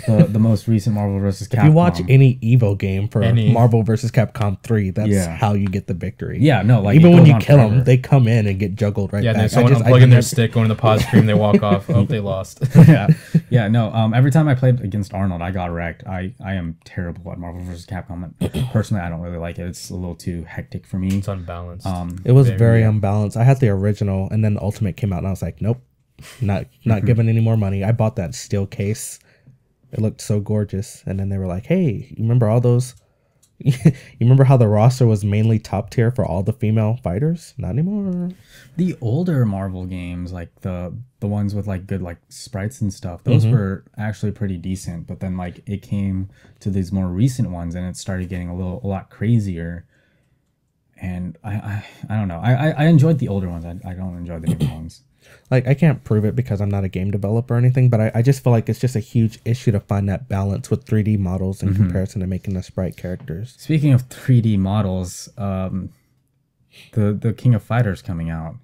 Speaker 2: the most recent Marvel vs. Capcom.
Speaker 1: If you watch any Evo game for Marvel vs. Capcom 3, that's how you get the victory.
Speaker 2: Yeah, no, like
Speaker 1: even when you kill them, they come in and get juggled right back.
Speaker 3: Yeah, someone unplugging their stick, going to the pause screen, they walk off. Oh, they lost.
Speaker 2: No. Every time I played against Arnold, I got wrecked. I am terrible at Marvel vs. Capcom. Personally, I don't really like it. It's a little too hectic for me.
Speaker 3: It's unbalanced.
Speaker 1: It was very unbalanced. I had the original, and then the Ultimate came out, and I was like, nope, not giving any more money. I bought that steel case. It looked so gorgeous. And then they were like, hey, you remember all those? You remember how the roster was mainly top tier for all the female fighters? Not anymore.
Speaker 2: The older Marvel games, like the ones with like good like sprites and stuff, those were actually pretty decent. But then like it came to these more recent ones and it started getting a lot crazier. And I don't know. I enjoyed the older ones. I don't enjoy the newer ones.
Speaker 1: Like, I can't prove it because I'm not a game developer or anything, but I just feel like it's just a huge issue to find that balance with 3D models in comparison to making the sprite characters.
Speaker 2: Speaking of 3D models, the King of Fighters coming out.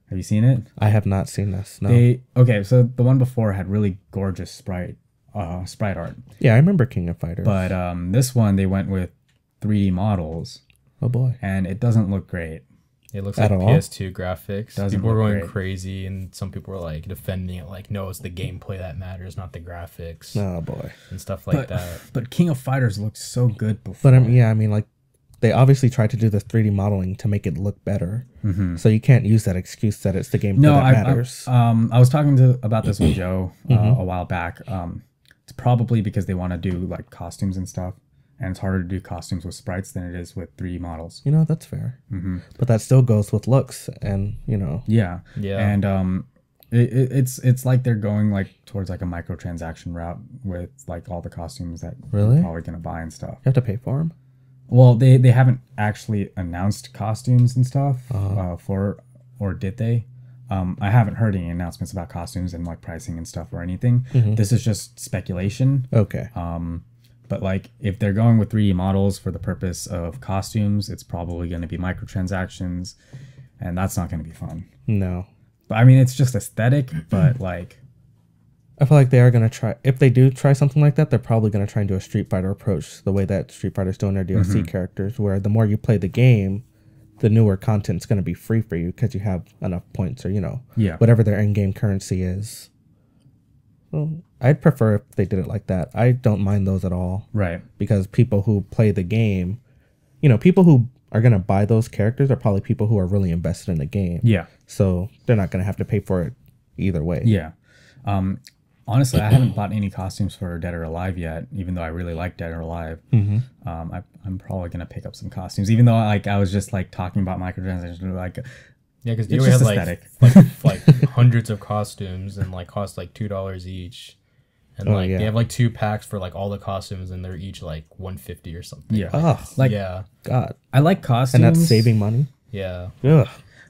Speaker 2: Have you seen it?
Speaker 1: I have not seen this, no.
Speaker 2: So the one before had really gorgeous sprite art.
Speaker 1: Yeah, I remember King of Fighters.
Speaker 2: But this one, they went with 3D models.
Speaker 1: Oh, boy.
Speaker 2: And it doesn't look great.
Speaker 3: It looks like PS2 graphics. People were going crazy, and some people were like defending it, like, no, it's the gameplay that matters, not the graphics.
Speaker 1: Oh boy,
Speaker 3: and stuff like that.
Speaker 2: But King of Fighters looked so good before.
Speaker 1: But I mean, like, they obviously tried to do the 3D modeling to make it look better. So you can't use that excuse that it's the gameplay that matters.
Speaker 2: I was talking about this with Joe a while back. It's probably because they want to do like costumes and stuff. And it's harder to do costumes with sprites than it is with 3D models.
Speaker 1: You know, that's fair. But that still goes with looks and, you know.
Speaker 2: Yeah. And it's like they're going like towards like a microtransaction route with like all the costumes that you're probably going to buy and stuff.
Speaker 1: You have to pay for them?
Speaker 2: Well, they haven't actually announced costumes and stuff or did they? I haven't heard any announcements about costumes and like pricing and stuff or anything. This is just speculation.
Speaker 1: Okay.
Speaker 2: But like if they're going with 3D models for the purpose of costumes, it's probably going to be microtransactions, and that's not going to be fun.
Speaker 1: No.
Speaker 2: But I mean, it's just aesthetic, but like
Speaker 1: I feel like they are going to try, if they do try something like that, they're probably going to try and do a Street Fighter approach the way that Street Fighter's doing their DLC characters, where the more you play the game, the newer content's going to be free for you because you have enough points or, you know, whatever their in-game currency is. Well, I'd prefer if they did it like that. I don't mind those at all.
Speaker 2: Right.
Speaker 1: Because people who play the game, you know, people who are going to buy those characters are probably people who are really invested in the game.
Speaker 2: Yeah.
Speaker 1: So they're not going to have to pay for it either way.
Speaker 2: Yeah. Honestly, I haven't bought any costumes for Dead or Alive yet, even though I really like Dead or Alive. I'm probably going to pick up some costumes, even though like I was just like talking about microtransactions, like...
Speaker 3: Yeah, because DOA has like hundreds of costumes and like cost like $2 each, and they have like 2 packs for like all the costumes, and they're each like $150 or something.
Speaker 2: Yeah,
Speaker 1: God,
Speaker 2: I like costumes,
Speaker 1: and that's saving money.
Speaker 3: Yeah,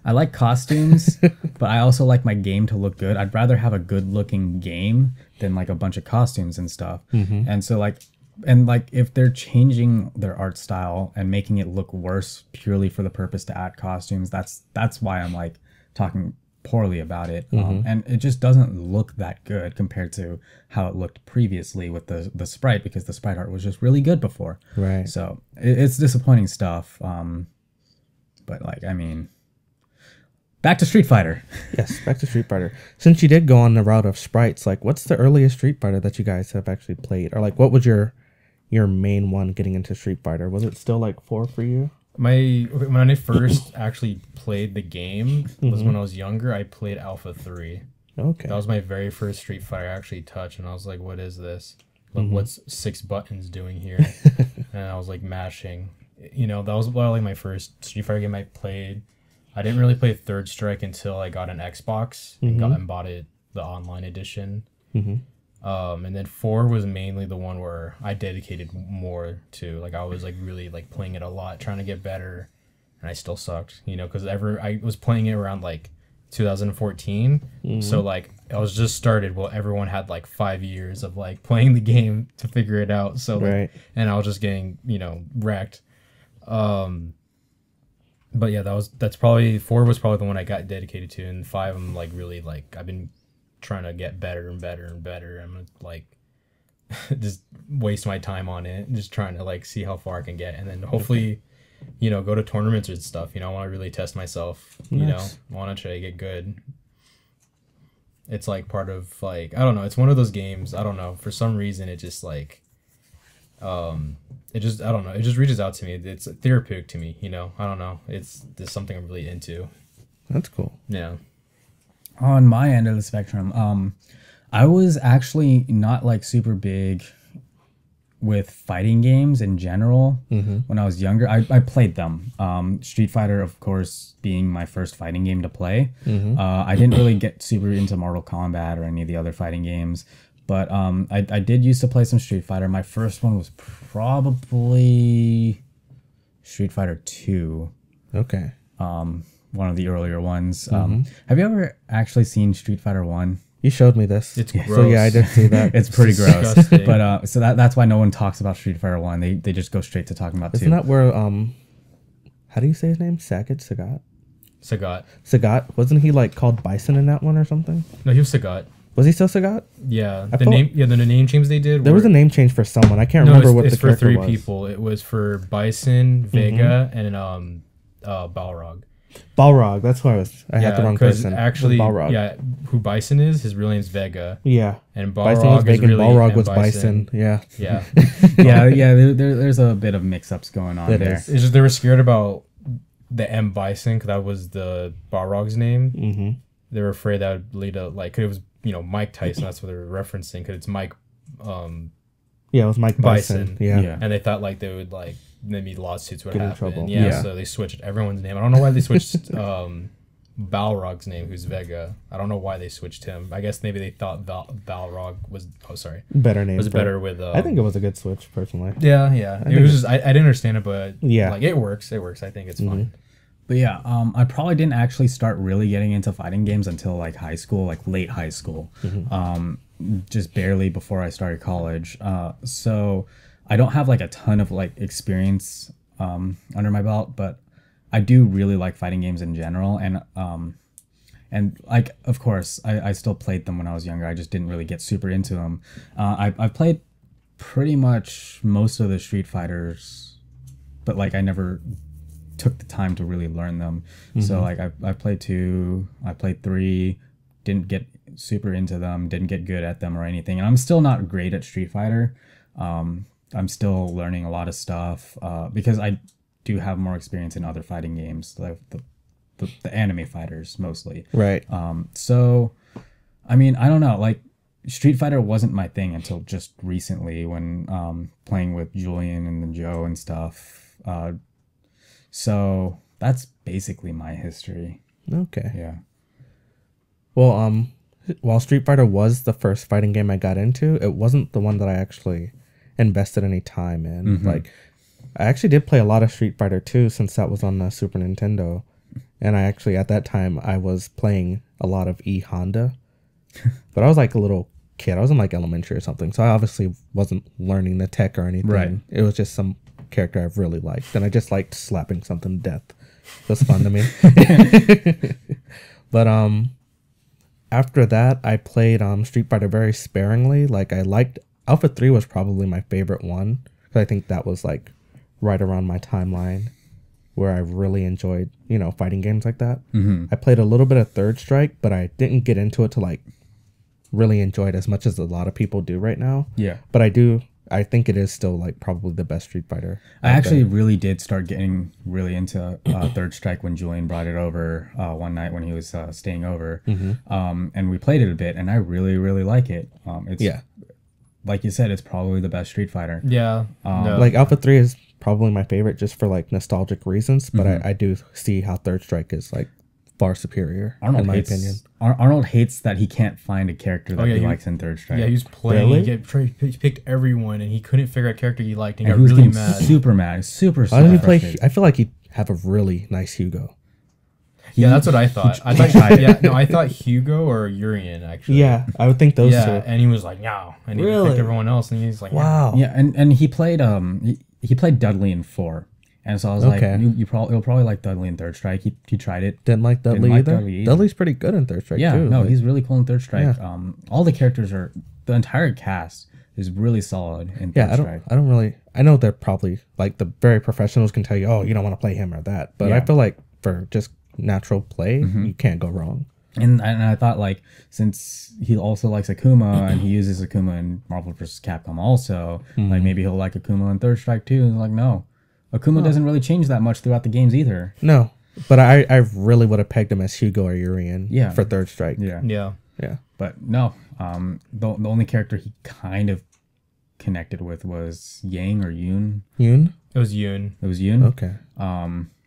Speaker 2: I like costumes, but I also like my game to look good. I'd rather have a good looking game than like a bunch of costumes and stuff. And so like. And like if they're changing their art style and making it look worse purely for the purpose to add costumes, that's why I'm like talking poorly about it. And it just doesn't look that good compared to how it looked previously with the sprite, because the sprite art was just really good before.
Speaker 1: Right.
Speaker 2: So it's disappointing stuff. But like, I mean, back to Street Fighter.
Speaker 1: Yes, back to Street Fighter. Since you did go on the route of sprites, like what's the earliest Street Fighter that you guys have actually played? Or like what was your your main one getting into Street Fighter? Was it still like 4 for you?
Speaker 3: When I first actually played the game was when I was younger. I played Alpha 3.
Speaker 1: Okay.
Speaker 3: That was my very first Street Fighter I actually touched, and I was like, what is this? Like, what's 6 buttons doing here? And I was like mashing. You know, that was like my first Street Fighter game I played. I didn't really play Third Strike until I got an Xbox and bought it, the online edition. And then 4 was mainly the one where I dedicated more to. Like, I was like really like playing it a lot, trying to get better, and I still sucked. You know, because I was playing it around like 2014. So like I was just started. Well, everyone had like 5 years of like playing the game to figure it out. So like, and I was just getting, you know, wrecked. But yeah, that's probably 4 was probably the one I got dedicated to, and 5 I'm like really like I've been trying to get better and better and better. I'm gonna like just waste my time on it, just trying to like see how far I can get, and then hopefully, you know, go to tournaments and stuff. You know, I want to really test myself. You know, I want to try to get good. It's like part of like, I don't know. It's one of those games. I don't know. For some reason, it just like, it just, I don't know. It just reaches out to me. It's therapeutic to me. You know, I don't know. It's just something I'm really into.
Speaker 1: That's cool.
Speaker 3: Yeah.
Speaker 2: On my end of the spectrum, I was actually not like super big with fighting games in general. When I was younger, I played them. Street Fighter, of course, being my first fighting game to play. I didn't really get super into Mortal Kombat or any of the other fighting games, but I did used to play some Street Fighter. My first one was probably Street Fighter 2.
Speaker 1: Okay.
Speaker 2: One of the earlier ones. Have you ever actually seen Street Fighter 1?
Speaker 1: You showed me this.
Speaker 3: It's gross.
Speaker 1: So yeah, I did see that.
Speaker 2: It's pretty gross. But so that's why no one talks about Street Fighter 1. They just go straight to talking about 2.
Speaker 1: Isn't that where how do you say his name? Sagat? Sagat. Wasn't he like called Bison in that one or something?
Speaker 3: No, he was Sagat.
Speaker 1: Was he still Sagat?
Speaker 3: Yeah. The name change they did.
Speaker 1: There was a name change for someone. I can't remember what the character was.
Speaker 3: It's for 3 people. It was for Bison, Vega, and Balrog.
Speaker 1: Balrog, that's who I had the wrong person.
Speaker 3: Actually,
Speaker 1: Balrog.
Speaker 3: Yeah, who Bison is, his real name's Vega.
Speaker 1: Yeah.
Speaker 3: And
Speaker 1: Bison
Speaker 3: Balrog
Speaker 1: was Vega and Balrog was Bison. Yeah.
Speaker 3: Yeah.
Speaker 2: There's a bit of mix-ups going on there.
Speaker 3: It's just they were scared about the M Bison, because that was the Balrog's name. They were afraid that would lead to, like, cause it was, you know, Mike Tyson, that's what they were referencing, because it's Mike...
Speaker 1: yeah, it was Mike Bison. Yeah.
Speaker 3: And they thought, like, they would, like, maybe lawsuits would happen.
Speaker 1: Trouble.
Speaker 3: Yeah, so they switched everyone's name. I don't know why they switched Balrog's name, who's Vega. I don't know why they switched him. I guess maybe they thought Balrog was
Speaker 1: better name.
Speaker 3: Was better with.
Speaker 1: I think it was a good switch personally.
Speaker 3: Yeah. It was just I didn't understand it, but
Speaker 1: yeah,
Speaker 3: like it works. I think it's fun.
Speaker 2: But yeah, I probably didn't actually start really getting into fighting games until like high school, like late high school. Just barely before I started college. So I don't have like a ton of like experience under my belt, but I do really like fighting games in general, and like of course I still played them when I was younger. I just didn't really get super into them. I've played pretty much most of the Street Fighters, but like I never took the time to really learn them. So like I played 2, I played 3, didn't get super into them, didn't get good at them or anything, and I'm still not great at Street Fighter. I'm still learning a lot of stuff because I do have more experience in other fighting games, like the anime fighters mostly.
Speaker 1: Right.
Speaker 2: So, I mean, I don't know. Like, Street Fighter wasn't my thing until just recently when playing with Julian and then Joe and stuff. So that's basically my history.
Speaker 1: Okay.
Speaker 2: Yeah.
Speaker 1: Well, while Street Fighter was the first fighting game I got into, it wasn't the one that I actually invested any time in. Like, I actually did play a lot of Street Fighter 2 since that was on the Super Nintendo, and I actually at that time I was playing a lot of E Honda, but I was like a little kid. I was in like elementary or something, so I obviously wasn't learning the tech or anything.
Speaker 2: Right.
Speaker 1: It was just some character I've really liked, and I just liked slapping something to death. It was fun to me. But after that, I played Street Fighter very sparingly. Like, I liked Alpha 3 was probably my favorite one, because I think that was like right around my timeline where I really enjoyed, you know, fighting games like that. I played a little bit of Third Strike, but I didn't get into it to like really enjoy it as much as a lot of people do right now.
Speaker 2: Yeah.
Speaker 1: But I do I think it is still like probably the best Street Fighter.
Speaker 2: I actually really did start getting really into Third Strike when Julian brought it over one night when he was staying over, and we played it a bit, and I really like it. It's like you said, it's probably the best Street Fighter.
Speaker 3: Yeah,
Speaker 1: like Alpha 3 is probably my favorite just for like nostalgic reasons, but I do see how Third Strike is like far superior in my opinion.
Speaker 2: Arnold hates that he can't find a character that he likes in Third Strike.
Speaker 3: Yeah, he was playing. He picked everyone, and he couldn't figure out a character he liked. And he got
Speaker 2: he was
Speaker 3: really mad.
Speaker 2: Super mad. Super.
Speaker 1: Why didn't he play? I feel like he'd have a really nice Hugo.
Speaker 3: Yeah, that's what I thought. I thought Hugo or Urian actually.
Speaker 1: Yeah, I would think those two.
Speaker 3: And he was like, no, and he picked everyone else, and he's like,
Speaker 1: wow.
Speaker 2: Yeah, and he played he played Dudley in 4. And so I was like, you'll probably like Dudley in Third Strike. He tried it.
Speaker 1: Didn't like Dudley either. Dudley's pretty good in Third Strike too.
Speaker 2: Yeah, no, he's really cool in Third Strike. Yeah. All the characters the entire cast is really solid in Third Strike.
Speaker 1: I know they're probably like the very professionals can tell you, oh, you don't want to play him or that. But I feel like for just natural play, you can't go wrong.
Speaker 2: And I thought like since he also likes Akuma and he uses Akuma in Marvel vs. Capcom also, like maybe he'll like Akuma in Third Strike too. And like no. Akuma doesn't really change that much throughout the games either.
Speaker 1: No, but I really would have pegged him as Hugo or Urian for Third Strike.
Speaker 2: Yeah. But no, the only character he kind of connected with was Yang or Yoon.
Speaker 1: Yoon?
Speaker 3: It was Yoon.
Speaker 1: Okay.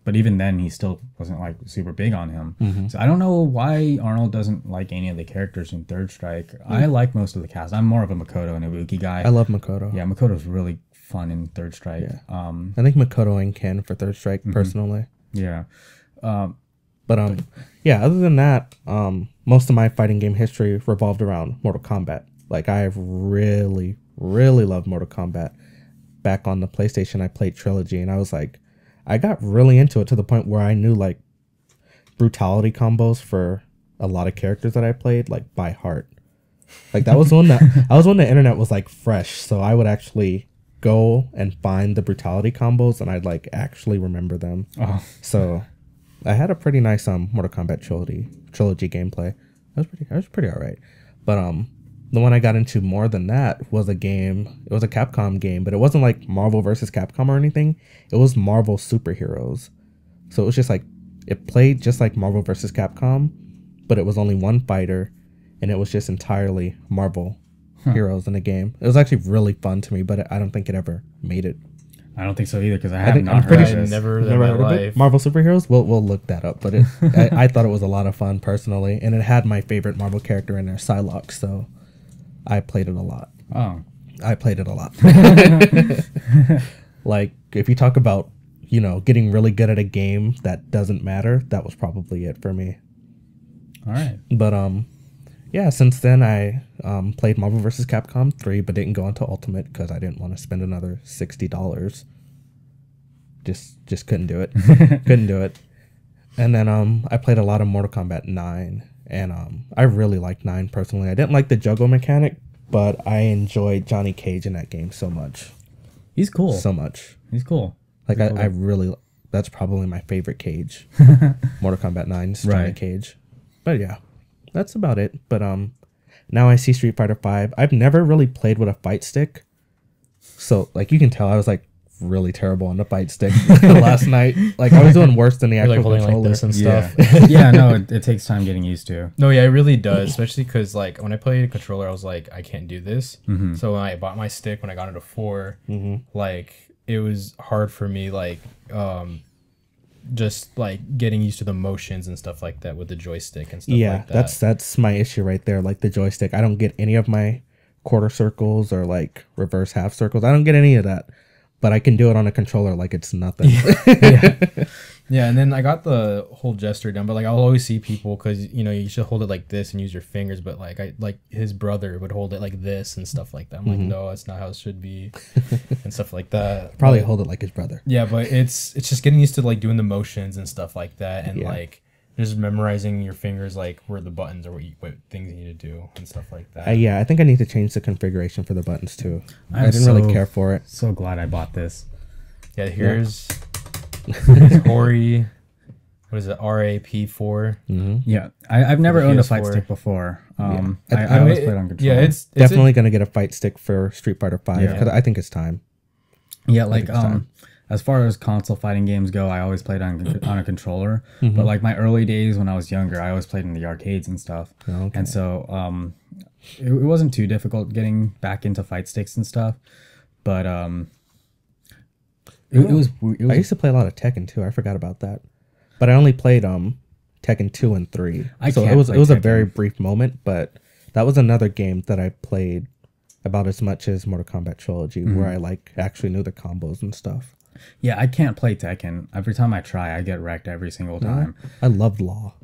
Speaker 2: But even then, he still wasn't like super big on him. So I don't know why Arnold doesn't like any of the characters in Third Strike. I like most of the cast. I'm more of a Makoto and Ibuki guy.
Speaker 1: I love Makoto.
Speaker 2: Yeah, Makoto's really fun in Third Strike.
Speaker 1: Yeah. I think Makoto and Ken for Third Strike personally.
Speaker 2: Yeah.
Speaker 1: But other than that, most of my fighting game history revolved around Mortal Kombat. Like I really loved Mortal Kombat. Back on the PlayStation, I played Trilogy, and I was like, I got really into it to the point where I knew like brutality combos for a lot of characters that I played like by heart. Like that was when the internet was like fresh, so I would actually go and find the brutality combos and I'd like actually remember them. So I had a pretty nice Mortal Kombat trilogy gameplay. I was pretty alright. But the one I got into more than that was a game. It was a Capcom game, but it wasn't like Marvel versus Capcom or anything. It was Marvel Superheroes. So it was just like it played just like Marvel versus Capcom, but it was only one fighter and it was just entirely Marvel heroes in the game. It was actually really fun to me, but I don't think it ever made it.
Speaker 2: I don't think so either because I have not heard of this.
Speaker 3: Never heard of it.
Speaker 1: Marvel Superheroes? We'll look that up, but I thought it was a lot of fun personally, and it had my favorite Marvel character in there, Psylocke, so I played it a lot. I played it a lot. Like, if you talk about, getting really good at a game that doesn't matter, that was probably it for me.
Speaker 2: All right.
Speaker 1: But, yeah, since then I played Marvel vs. Capcom 3, but didn't go into Ultimate because I didn't want to spend another $60. Just couldn't do it. Couldn't do it. And then I played a lot of Mortal Kombat 9, and I really liked 9 personally. I didn't like the juggle mechanic, but I enjoyed Johnny Cage in that game so much.
Speaker 2: He's cool.
Speaker 1: So much.
Speaker 2: He's cool.
Speaker 1: Like I really, that's probably my favorite Cage. Mortal Kombat 9's Johnny Cage. But yeah. That's about it. But now I see Street Fighter 5. I've never really played with a fight stick. So like you can tell I was like really terrible on the fight stick last night. Like I was doing worse than the actual controller.
Speaker 3: Like this and stuff.
Speaker 2: Yeah, no, it takes time getting used to.
Speaker 3: No, yeah, it really does. Especially because like when I played a controller, I was like, I can't do this. So when I bought my stick, when I got into 4, like it was hard for me like just like getting used to the motions and stuff like that with the joystick and stuff like that.
Speaker 1: That's my issue right there. Like the joystick, I don't get any of my quarter circles or like reverse half circles. I don't get any of that, but I can do it on a controller like it's nothing.
Speaker 3: Yeah, and then I got the whole gesture down, but like I'll always see people because you should hold it like this and use your fingers, but like his brother would hold it like this and stuff like that. I'm like, no, that's not how it should be, and stuff like that.
Speaker 1: Probably hold it like his brother.
Speaker 3: Yeah, but it's just getting used to like doing the motions and stuff like that, and like just memorizing your fingers like where the buttons or what things you need to do and stuff like that.
Speaker 1: Yeah, I think I need to change the configuration for the buttons too. I didn't really care for it.
Speaker 2: So glad I bought this.
Speaker 3: Yeah, here's Hori. what is it, RAP4?
Speaker 2: Yeah, I've never owned a fight stick before. I always played on controller.
Speaker 1: Yeah, it's definitely gonna get a fight stick for Street Fighter 5 because I think it's time.
Speaker 2: Yeah, like as far as console fighting games go, I always played on a controller. But like my early days when I was younger, I always played in the arcades and stuff. And so it wasn't too difficult getting back into fight sticks and stuff. But it was. I
Speaker 1: used to play a lot of Tekken too. I forgot about that. But I only played Tekken 2 and 3. So it was a very brief moment, but that was another game that I played about as much as Mortal Kombat Trilogy, where I like actually knew the combos and stuff.
Speaker 2: Yeah, I can't play Tekken. Every time I try, I get wrecked every single time.
Speaker 1: I loved Law.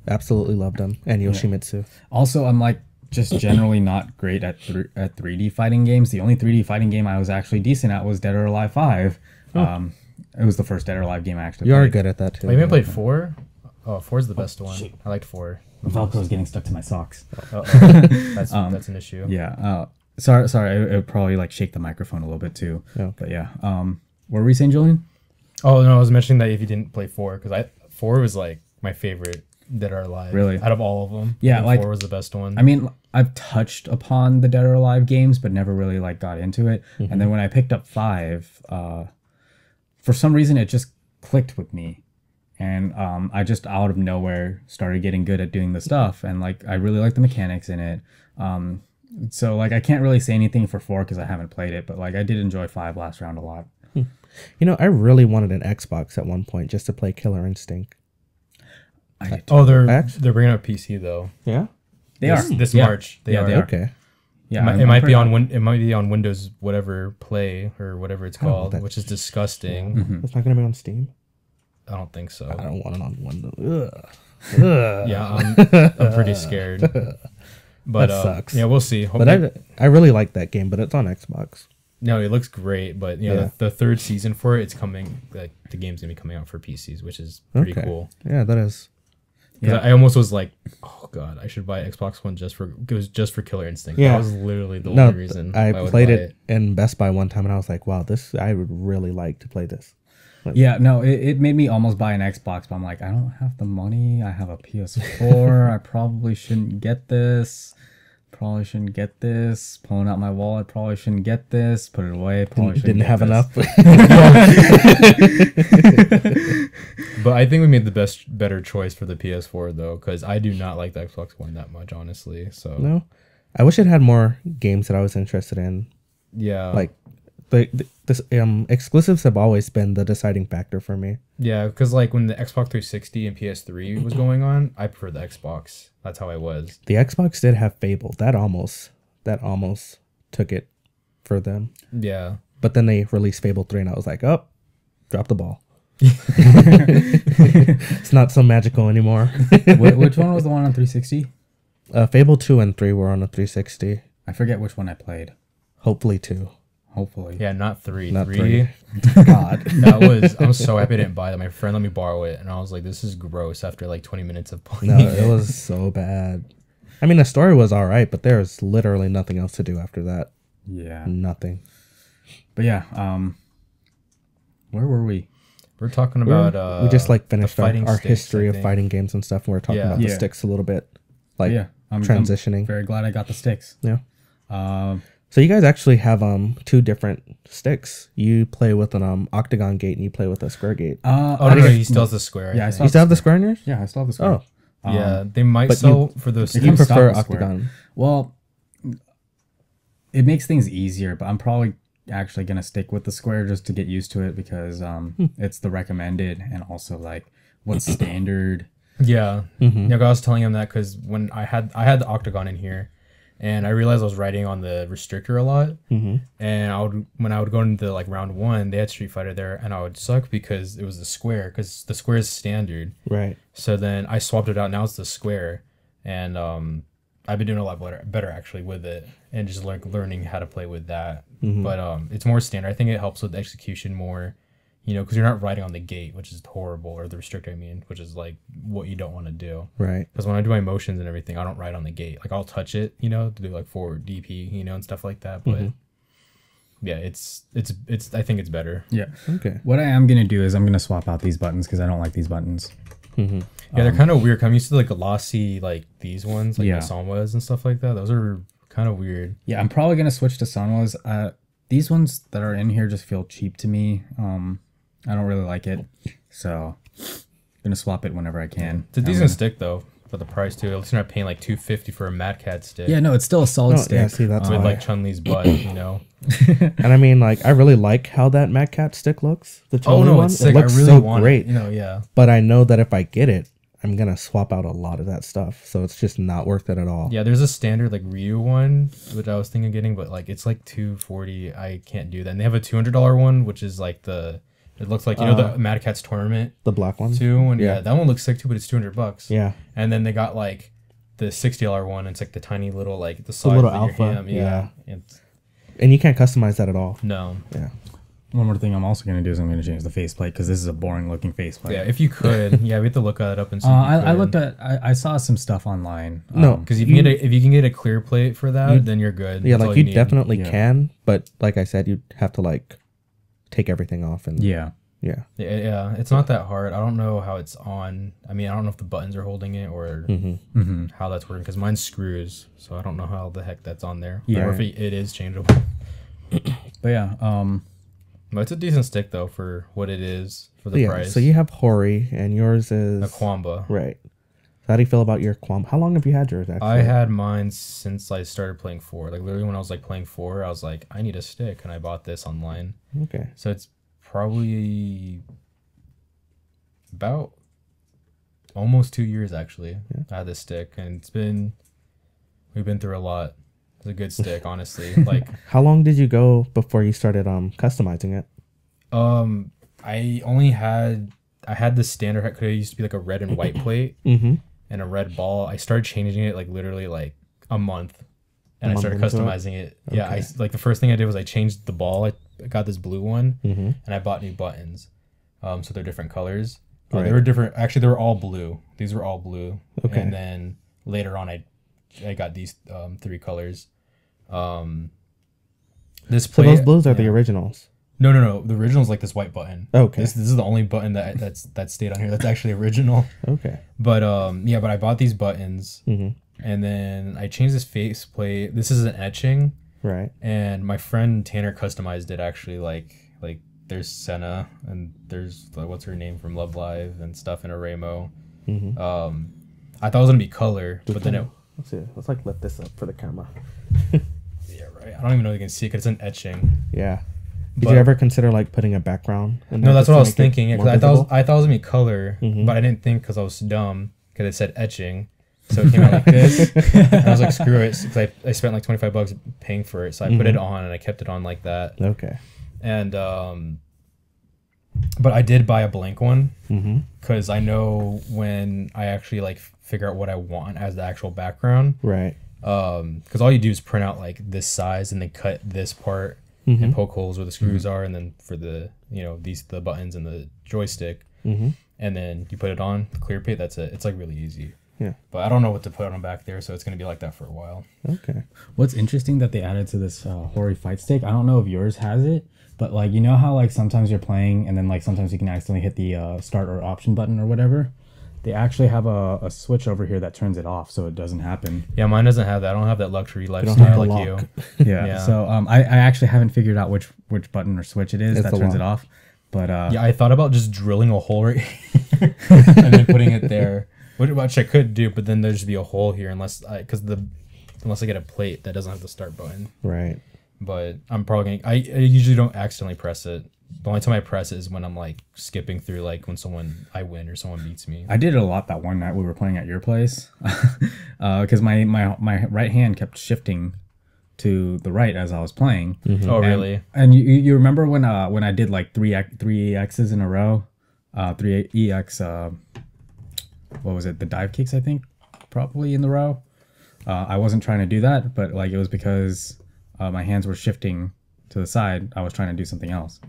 Speaker 1: Absolutely loved him. And Yoshimitsu.
Speaker 2: Yeah. Also, I'm like just generally not great at 3D fighting games. The only 3D fighting game I was actually decent at was Dead or Alive 5. It was the first Dead or Alive game I actually played.
Speaker 1: You are good at that too.
Speaker 3: Oh, you even played 4? Oh, 4's the best one. Shoot. I liked 4.
Speaker 2: Velcro's getting stuck to my socks.
Speaker 3: That's an issue.
Speaker 2: Yeah. Sorry. It would probably like shake the microphone a little bit too. Yeah. But yeah. What were we saying, Julian?
Speaker 3: Oh no, I was mentioning that if you didn't play 4, because 4 was like my favorite Dead or Alive.
Speaker 2: Really?
Speaker 3: Out of all of them.
Speaker 2: Yeah, like
Speaker 3: 4 was the best one.
Speaker 2: I mean, I've touched upon the Dead or Alive games, but never really like got into it. And then when I picked up 5, for some reason it just clicked with me. And I just out of nowhere started getting good at doing the stuff, and like I really like the mechanics in it. So like I can't really say anything for 4 because I haven't played it, but like I did enjoy 5 last round a lot.
Speaker 1: You know, I really wanted an Xbox at one point just to play Killer Instinct.
Speaker 3: They're bringing up PC though.
Speaker 2: Yeah,
Speaker 3: this March. They are.
Speaker 1: Okay.
Speaker 3: Yeah, it might be on Windows whatever Play or whatever it's called, which is disgusting.
Speaker 1: It's not gonna be on Steam.
Speaker 3: I don't think so.
Speaker 1: I don't want it on Windows. Ugh.
Speaker 3: Yeah, I'm pretty scared. But
Speaker 1: that sucks.
Speaker 3: Yeah, we'll see.
Speaker 1: But I really like that game, but it's on Xbox.
Speaker 3: No, it looks great, but the third season for it's coming. Like the game's gonna be coming out for PCs, which is pretty cool.
Speaker 1: Yeah, that is.
Speaker 3: Yeah, I almost was like, oh god, I should buy Xbox One just for Killer Instinct.
Speaker 1: Yeah,
Speaker 3: that was literally the only reason.
Speaker 1: I played it in Best Buy one time, and I was like, wow, I would really like to play this.
Speaker 2: Yeah, no, it made me almost buy an Xbox, but I'm like, I don't have the money. I have a PS4. I probably shouldn't get this. Pulling out my wallet, probably shouldn't get this. Put it away. Probably
Speaker 1: didn't have enough.
Speaker 3: But I think we made the better choice for the PS4 though, because I do not like the Xbox One that much, honestly. So
Speaker 1: no, I wish it had more games that I was interested in.
Speaker 2: Yeah,
Speaker 1: like this exclusives have always been the deciding factor for me.
Speaker 3: Yeah, because like when the Xbox 360 and PS3 was going on, I preferred the Xbox. That's how I was.
Speaker 1: The Xbox did have Fable. That almost took it for them.
Speaker 3: Yeah.
Speaker 1: But then they released Fable 3 and I was like, oh, drop the ball. It's not so magical anymore.
Speaker 2: Which one was the one on 360?
Speaker 1: Fable 2 and 3 were on a 360.
Speaker 2: I forget which one I played.
Speaker 1: Hopefully 2.
Speaker 2: Hopefully.
Speaker 3: Yeah, not 3.
Speaker 1: Not
Speaker 3: 3.
Speaker 1: God.
Speaker 3: I'm so happy I didn't buy that. My friend let me borrow it, and I was like, this is gross after like 20 minutes of playing
Speaker 1: it. No, it was so bad. I mean, the story was all right, but there's literally nothing else to do after that.
Speaker 2: Yeah.
Speaker 1: Nothing.
Speaker 2: But yeah, where were we?
Speaker 3: We're talking about...
Speaker 1: we just like finished our history of fighting games and stuff, and we're talking about the sticks a little bit. Like, I'm transitioning.
Speaker 2: I'm very glad I got the sticks.
Speaker 1: Yeah. So you guys actually have 2 different sticks. You play with an octagon gate and you play with a square gate.
Speaker 3: He still has the square.
Speaker 2: Yeah,
Speaker 1: you still have the square in yours?
Speaker 2: Yeah, I still have the square.
Speaker 3: Oh, yeah. They might sell for those.
Speaker 1: You prefer octagon?
Speaker 2: Well, it makes things easier, but I'm probably actually gonna stick with the square just to get used to it because it's the recommended and also like what's standard.
Speaker 3: Yeah. Mm-hmm. Yeah, I was telling him that because when I had the octagon in here. And I realized I was writing on the restrictor a lot. Mm-hmm. And when I would go into like round 1, they had Street Fighter there, and I would suck because it was the square, because the square is standard.
Speaker 1: Right.
Speaker 3: So then I swapped it out. Now it's the square, and I've been doing a lot better actually with it, and just learning how to play with that. Mm-hmm. But it's more standard. I think it helps with execution more. Because you're not writing on the gate, which is horrible, or the restrictor, I mean, which is like what you don't want to do.
Speaker 1: Right.
Speaker 3: Because when I do my motions and everything, I don't write on the gate. Like I'll touch it, to do like forward DP, and stuff like that. But yeah, it's I think it's better.
Speaker 2: Yeah.
Speaker 1: Okay.
Speaker 2: What I am gonna do is I'm gonna swap out these buttons because I don't like these buttons.
Speaker 1: Mm-hmm.
Speaker 3: Yeah, they're kind of weird. I'm used to like glossy, like these ones, like
Speaker 2: Yeah.
Speaker 3: the Sanwas and stuff like that. Those are kind of weird.
Speaker 2: Yeah, I'm probably gonna switch to Sanwas. These ones that are in here just feel cheap to me. I don't really like it, so I'm gonna swap it whenever I can.
Speaker 3: It's a decent stick though for the price too. At least you're not paying like $250 for a Mad Cat stick.
Speaker 2: Yeah, no, it's still a solid stick.
Speaker 1: Yeah, see, that's
Speaker 3: with
Speaker 1: why.
Speaker 3: like Chun-Li's butt, you know.
Speaker 1: And I mean, like, I really like how that Mad Cat stick looks. The
Speaker 3: Oh
Speaker 1: Chun-Li
Speaker 3: no,
Speaker 1: one.
Speaker 3: it's sick.
Speaker 1: It looks
Speaker 3: I really
Speaker 1: so
Speaker 3: want
Speaker 1: great.
Speaker 3: it. You know, yeah.
Speaker 1: But I know that if I get it, I'm gonna swap out a lot of that stuff, so it's just not worth it at all.
Speaker 3: Yeah, there's a standard like Ryu one, which I was thinking of getting, but like it's like $240. I can't do that. And they have a $200 one, which is like it looks like the Mad Cat's tournament,
Speaker 1: The black one
Speaker 3: too. And yeah, that one looks sick too, but it's $200.
Speaker 1: Yeah.
Speaker 3: And then they got like the $60 one. It's like the tiny little like the size
Speaker 1: little
Speaker 3: of your
Speaker 1: alpha,
Speaker 3: ham. Yeah.
Speaker 1: And you can't customize that at all.
Speaker 3: No.
Speaker 1: Yeah.
Speaker 2: One more thing I'm also gonna do is I'm gonna change the faceplate because this is a boring looking faceplate.
Speaker 3: Yeah, if you could, we have to look that up and see.
Speaker 2: I looked at. I saw some stuff online.
Speaker 1: No,
Speaker 3: because if you can get a clear plate for that, then you're good.
Speaker 1: Yeah,
Speaker 3: That's
Speaker 1: like
Speaker 3: all
Speaker 1: you
Speaker 3: need.
Speaker 1: definitely can, but like I said, you'd have to like take everything off and
Speaker 2: Yeah.
Speaker 1: yeah.
Speaker 3: Yeah, it's not that hard. I don't know how it's on. I mean, I don't know if the buttons are holding it or how that's working because mine's screws, so I don't know how the heck that's on there.
Speaker 2: Yeah.
Speaker 3: Or if it is changeable.
Speaker 2: But yeah,
Speaker 3: But it's a decent stick though for what it is for the
Speaker 1: Yeah,
Speaker 3: price.
Speaker 1: so you have Hori and yours is
Speaker 3: a Kwamba.
Speaker 1: Right. So how do you feel about your Kwamba? How long have you had yours actually?
Speaker 3: I had mine since I started playing 4. Like literally when I was like playing 4, I was like, I need a stick, and I bought this online.
Speaker 1: Okay.
Speaker 3: So it's probably about almost 2 years actually.
Speaker 1: Yeah.
Speaker 3: I had this stick, and we've been through a lot. It's a good stick, honestly. Like
Speaker 1: How long did you go before you started customizing it?
Speaker 3: I had the standard because it used to be like a red and white plate
Speaker 1: Mm-hmm.
Speaker 3: and a red ball. I started changing it like literally like a month, and I started
Speaker 1: into it?
Speaker 3: customizing it. Yeah,
Speaker 1: Okay.
Speaker 3: like the first thing I did was I changed the ball. I got this blue one,
Speaker 1: Mm-hmm.
Speaker 3: and I bought new buttons. So they're different colors.
Speaker 1: Right.
Speaker 3: They were different. Actually, they were all blue. These were all blue.
Speaker 1: Okay.
Speaker 3: And then later on, I got these 3 colors. This
Speaker 1: So
Speaker 3: plate,
Speaker 1: those blues are the originals.
Speaker 3: No. The original is like this white button.
Speaker 1: Okay.
Speaker 3: This is the only button that stayed on here that's actually original.
Speaker 1: Okay.
Speaker 3: But but I bought these buttons,
Speaker 1: Mm-hmm.
Speaker 3: and then I changed this faceplate. This is an etching,
Speaker 1: Right.
Speaker 3: and my friend Tanner customized it actually. Like there's Senna, and there's what's her name from Love Live and stuff in a Ramo.
Speaker 1: Mm-hmm.
Speaker 3: I thought it was gonna be color, but then it.
Speaker 1: Let's see. Let's like lift this up for the camera.
Speaker 3: Yeah, right. I don't even know if you can see it because it's an etching.
Speaker 1: Yeah. Did
Speaker 3: But-
Speaker 1: you ever consider like putting a background? In
Speaker 3: No,
Speaker 1: there
Speaker 3: that's
Speaker 1: just
Speaker 3: what
Speaker 1: to
Speaker 3: I was
Speaker 1: make it
Speaker 3: thinking. Yeah,
Speaker 1: more
Speaker 3: 'cause I
Speaker 1: visible?
Speaker 3: thought it was gonna be color,
Speaker 1: Mhm.
Speaker 3: but I didn't think because I was dumb because it said etching, so it came out like this. And I was like, screw it, because I spent like $25 paying for it, so I put it on and I kept it on like that.
Speaker 1: Okay.
Speaker 3: And but I did buy a blank one
Speaker 1: Mm-hmm.
Speaker 3: because I know when I actually like figure out what I want as the actual background.
Speaker 1: Right.
Speaker 3: Because all you do is print out like this size and then cut this part and poke holes where the screws are, and then for the the buttons and the joystick,
Speaker 1: Mm-hmm.
Speaker 3: and then you put it on the clear paint. That's it. It's like really easy.
Speaker 1: Yeah.
Speaker 3: But I don't know what to put on back there, so it's gonna be like that for a while.
Speaker 1: Okay.
Speaker 2: what's interesting that they added to this Hori fight stick. I don't know if yours has it, but like you know how like sometimes you're playing and then like sometimes you can accidentally hit the start or option button or whatever. They actually have a switch over here that turns it off so it doesn't happen.
Speaker 3: Yeah, mine doesn't have that. I don't have that luxury
Speaker 1: don't have
Speaker 3: lifestyle
Speaker 1: the
Speaker 3: like
Speaker 1: lock.
Speaker 3: you.
Speaker 2: Yeah.
Speaker 3: Yeah.
Speaker 2: So I actually haven't figured out which button or switch it is
Speaker 1: It's
Speaker 2: that
Speaker 1: the
Speaker 2: turns
Speaker 1: lock.
Speaker 2: it off. But
Speaker 3: Yeah, I thought about just drilling a hole right here and then putting it there, which I could do, but then there's be a hole here unless I get a plate that doesn't have the start button.
Speaker 1: Right.
Speaker 3: But I'm probably gonna. I usually don't accidentally press it. The only time I press it is when I'm like skipping through, like when I win or someone beats me.
Speaker 2: I did it a lot that one night we were playing at your place, because my right hand kept shifting to the right as I was playing.
Speaker 3: Oh, really?
Speaker 2: And you remember when I did like three X's in a row, 3 EX, what was it, the dive kicks, I think, probably in the row. I wasn't trying to do that, but like it was because my hands were shifting to the side. I was trying to do something else.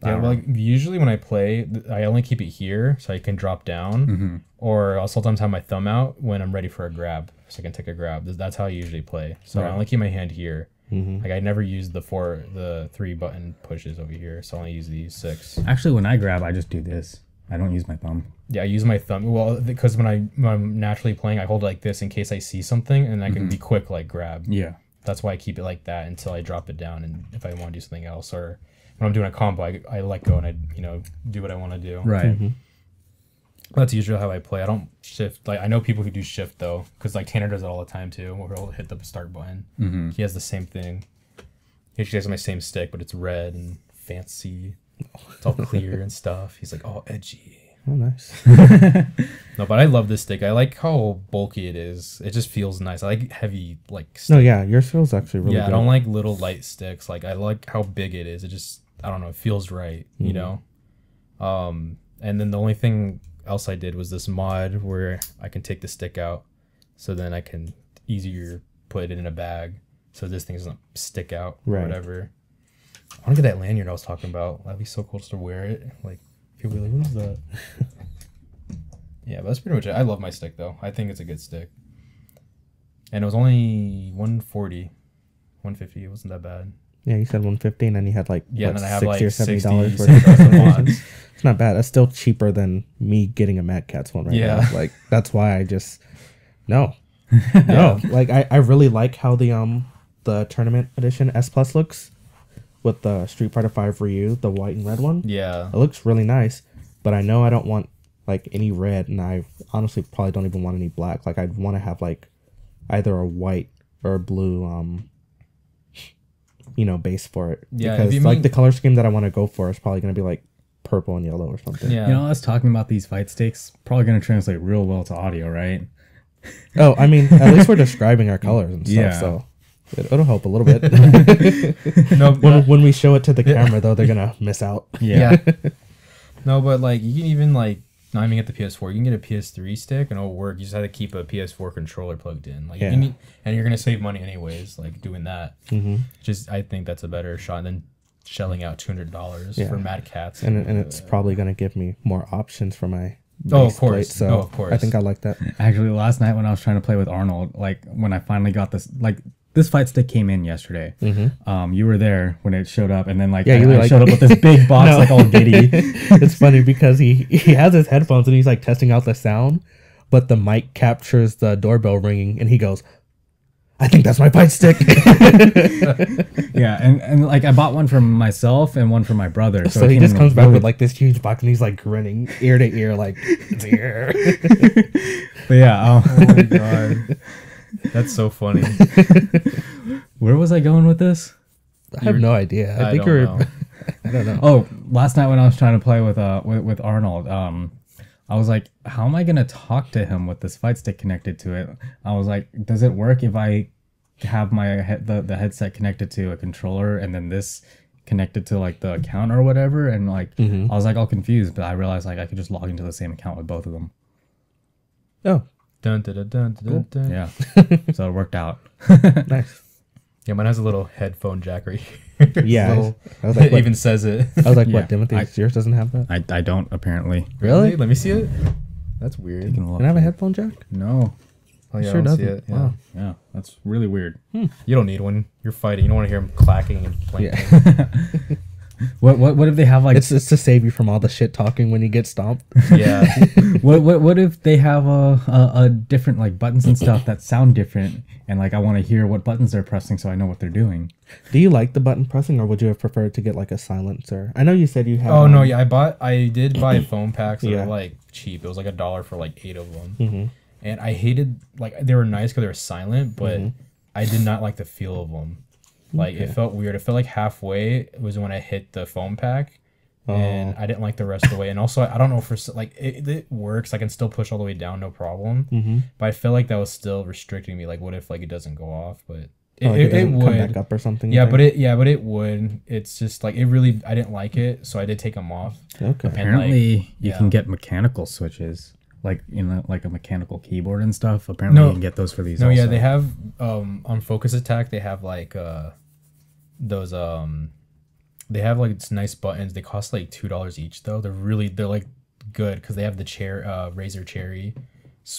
Speaker 3: Yeah, like usually when I play, I only keep it here so I can drop down, or I'll sometimes have my thumb out when I'm ready for a grab, so I can take a grab. That's how I usually play. So I only keep my hand here, Like I never use the 3 button pushes over here, so I only use these 6.
Speaker 2: Actually, when I grab, I just do this. I don't use my thumb.
Speaker 3: Yeah, I use my thumb. Well, because when I'm naturally playing, I hold it like this in case I see something, and I can be quick, like grab.
Speaker 2: Yeah.
Speaker 3: That's why I keep it like that until I drop it down, and if I want to do something else, or when I'm doing a combo, I let go and I do what I want to do.
Speaker 2: Right.
Speaker 3: That's usually how I play. I don't shift. Like I know people who do shift though, because like Tanner does it all the time too. Where he'll hit the start button. He has the same thing. He actually has my same stick, but it's red and fancy. It's all clear and stuff. He's like, oh, edgy.
Speaker 1: Oh, nice.
Speaker 3: No, but I love this stick. I like how bulky it is. It just feels nice. I like heavy, like stick.
Speaker 1: No, yeah, yours feels actually really good.
Speaker 3: I don't like little light sticks. Like I like how big it is. It just, I don't know, it feels right, you know? And then the only thing else I did was this mod where I can take the stick out, so then I can easier put it in a bag, so this thing doesn't stick out or whatever. I want to get that lanyard I was talking about. That'd be so cool just to wear it. Like, people be like, what is that? Yeah, but that's pretty much it. I love my stick, though. I think it's a good stick. And it was only $140, $150. It wasn't that bad.
Speaker 1: Yeah, you said $150, and then you had like
Speaker 3: and then I have like
Speaker 1: $60 or $70
Speaker 3: $60 mods.
Speaker 1: It's not bad. That's still cheaper than me getting a Mad Catz one right now. Like that's why I just no. Like I really like how the tournament edition S Plus looks with the Street Fighter V Ryu, the white and red one.
Speaker 3: Yeah,
Speaker 1: it looks really nice. But I know I don't want like any red, and I honestly probably don't even want any black. Like I'd want to have like either a white or a blue base for it.
Speaker 3: Yeah,
Speaker 1: because like the color scheme that I want to go for is probably going to be like purple and yellow or something.
Speaker 2: Yeah. You know, us talking about these fight sticks probably going to translate real well to audio, right?
Speaker 1: Oh, I mean, at least we're describing our colors and stuff, so it'll help a little bit. No, when we show it to the camera, though, they're going to miss out.
Speaker 3: Yeah. No, but like you can even like not even get the PS4. You can get a PS3 stick and it'll work. You just have to keep a PS4 controller plugged in. Like you need, and you're gonna save money anyways. Like doing that. Just I think that's a better shot than shelling out $200 for Mad Catz.
Speaker 1: And it's probably gonna give me more options for my.
Speaker 3: Of course.
Speaker 1: Plate, so
Speaker 3: of course.
Speaker 1: I think I like that.
Speaker 2: Actually, last night when I was trying to play with Arnold, like when I finally got this fight stick came in yesterday. You were there when it showed up, and then I showed up with this big box, like all giddy.
Speaker 1: It's funny because he has his headphones and he's like testing out the sound, but the mic captures the doorbell ringing, and he goes, "I think that's my fight stick."
Speaker 2: Yeah, and like I bought one for myself and one for my brother.
Speaker 1: So he just comes back with like this huge box, and he's like grinning ear to ear, like it's here.
Speaker 2: But yeah,
Speaker 3: oh my god. That's so funny.
Speaker 2: Where was I going with this?
Speaker 1: I have no idea. I think you're. I don't know.
Speaker 2: Oh, last night when I was trying to play with Arnold, I was like, how am I gonna talk to him with this fight stick connected to it? I was like, does it work if I have my the headset connected to a controller and then this connected to like the account or whatever? And like, I was like all confused, but I realized like I could just log into the same account with both of them.
Speaker 1: Oh.
Speaker 3: Dun, dun, dun, dun, dun, dun.
Speaker 2: Yeah. So it worked out.
Speaker 1: Nice.
Speaker 3: Yeah, mine has a little headphone jack right here.
Speaker 1: Yeah.
Speaker 3: I was like, it even says it.
Speaker 1: I was like, what, Timothy? Yours doesn't have that?
Speaker 2: I don't, apparently.
Speaker 1: Really?
Speaker 3: Let me see it. That's weird.
Speaker 1: Can I have a headphone jack?
Speaker 2: No.
Speaker 3: Oh, yeah,
Speaker 1: sure doesn't.
Speaker 3: See it. Yeah.
Speaker 1: Wow.
Speaker 2: Yeah, that's really weird.
Speaker 3: You don't need one. You're fighting. You don't want to hear them clacking and playing.
Speaker 1: Yeah.
Speaker 2: What if they have like
Speaker 1: it's to save you from all the shit talking when you get stomped.
Speaker 3: Yeah.
Speaker 2: What if they have a different like buttons and stuff that sound different, and like I want to hear what buttons they're pressing so I know what they're doing.
Speaker 1: Do you like the button pressing, or would you have preferred to get like a silencer? I know you said you had.
Speaker 3: Oh no, yeah, I did buy phone packs that were like cheap. It was like $1 for like 8 of them, and I hated like they were nice because they were silent, but I did not like the feel of them. Like it felt weird. It felt like halfway was when I hit the foam pack, and I didn't like the rest of the way. And also, I don't know if like it works. I can still push all the way down, no problem. But I felt like that was still restricting me. Like, what if like it doesn't go off? But it would
Speaker 1: come back up or something.
Speaker 3: Yeah, but it would. It's just like it really. I didn't like it, so I did take them off.
Speaker 1: Okay.
Speaker 2: Apparently, you can get mechanical switches. Like like a mechanical keyboard and stuff. Apparently, you can get those for these.
Speaker 3: No,
Speaker 2: also.
Speaker 3: yeah, they have on Focus Attack. They have like those they have like nice buttons. They cost like $2 each though. They're like good because they have the chair Razer Cherry,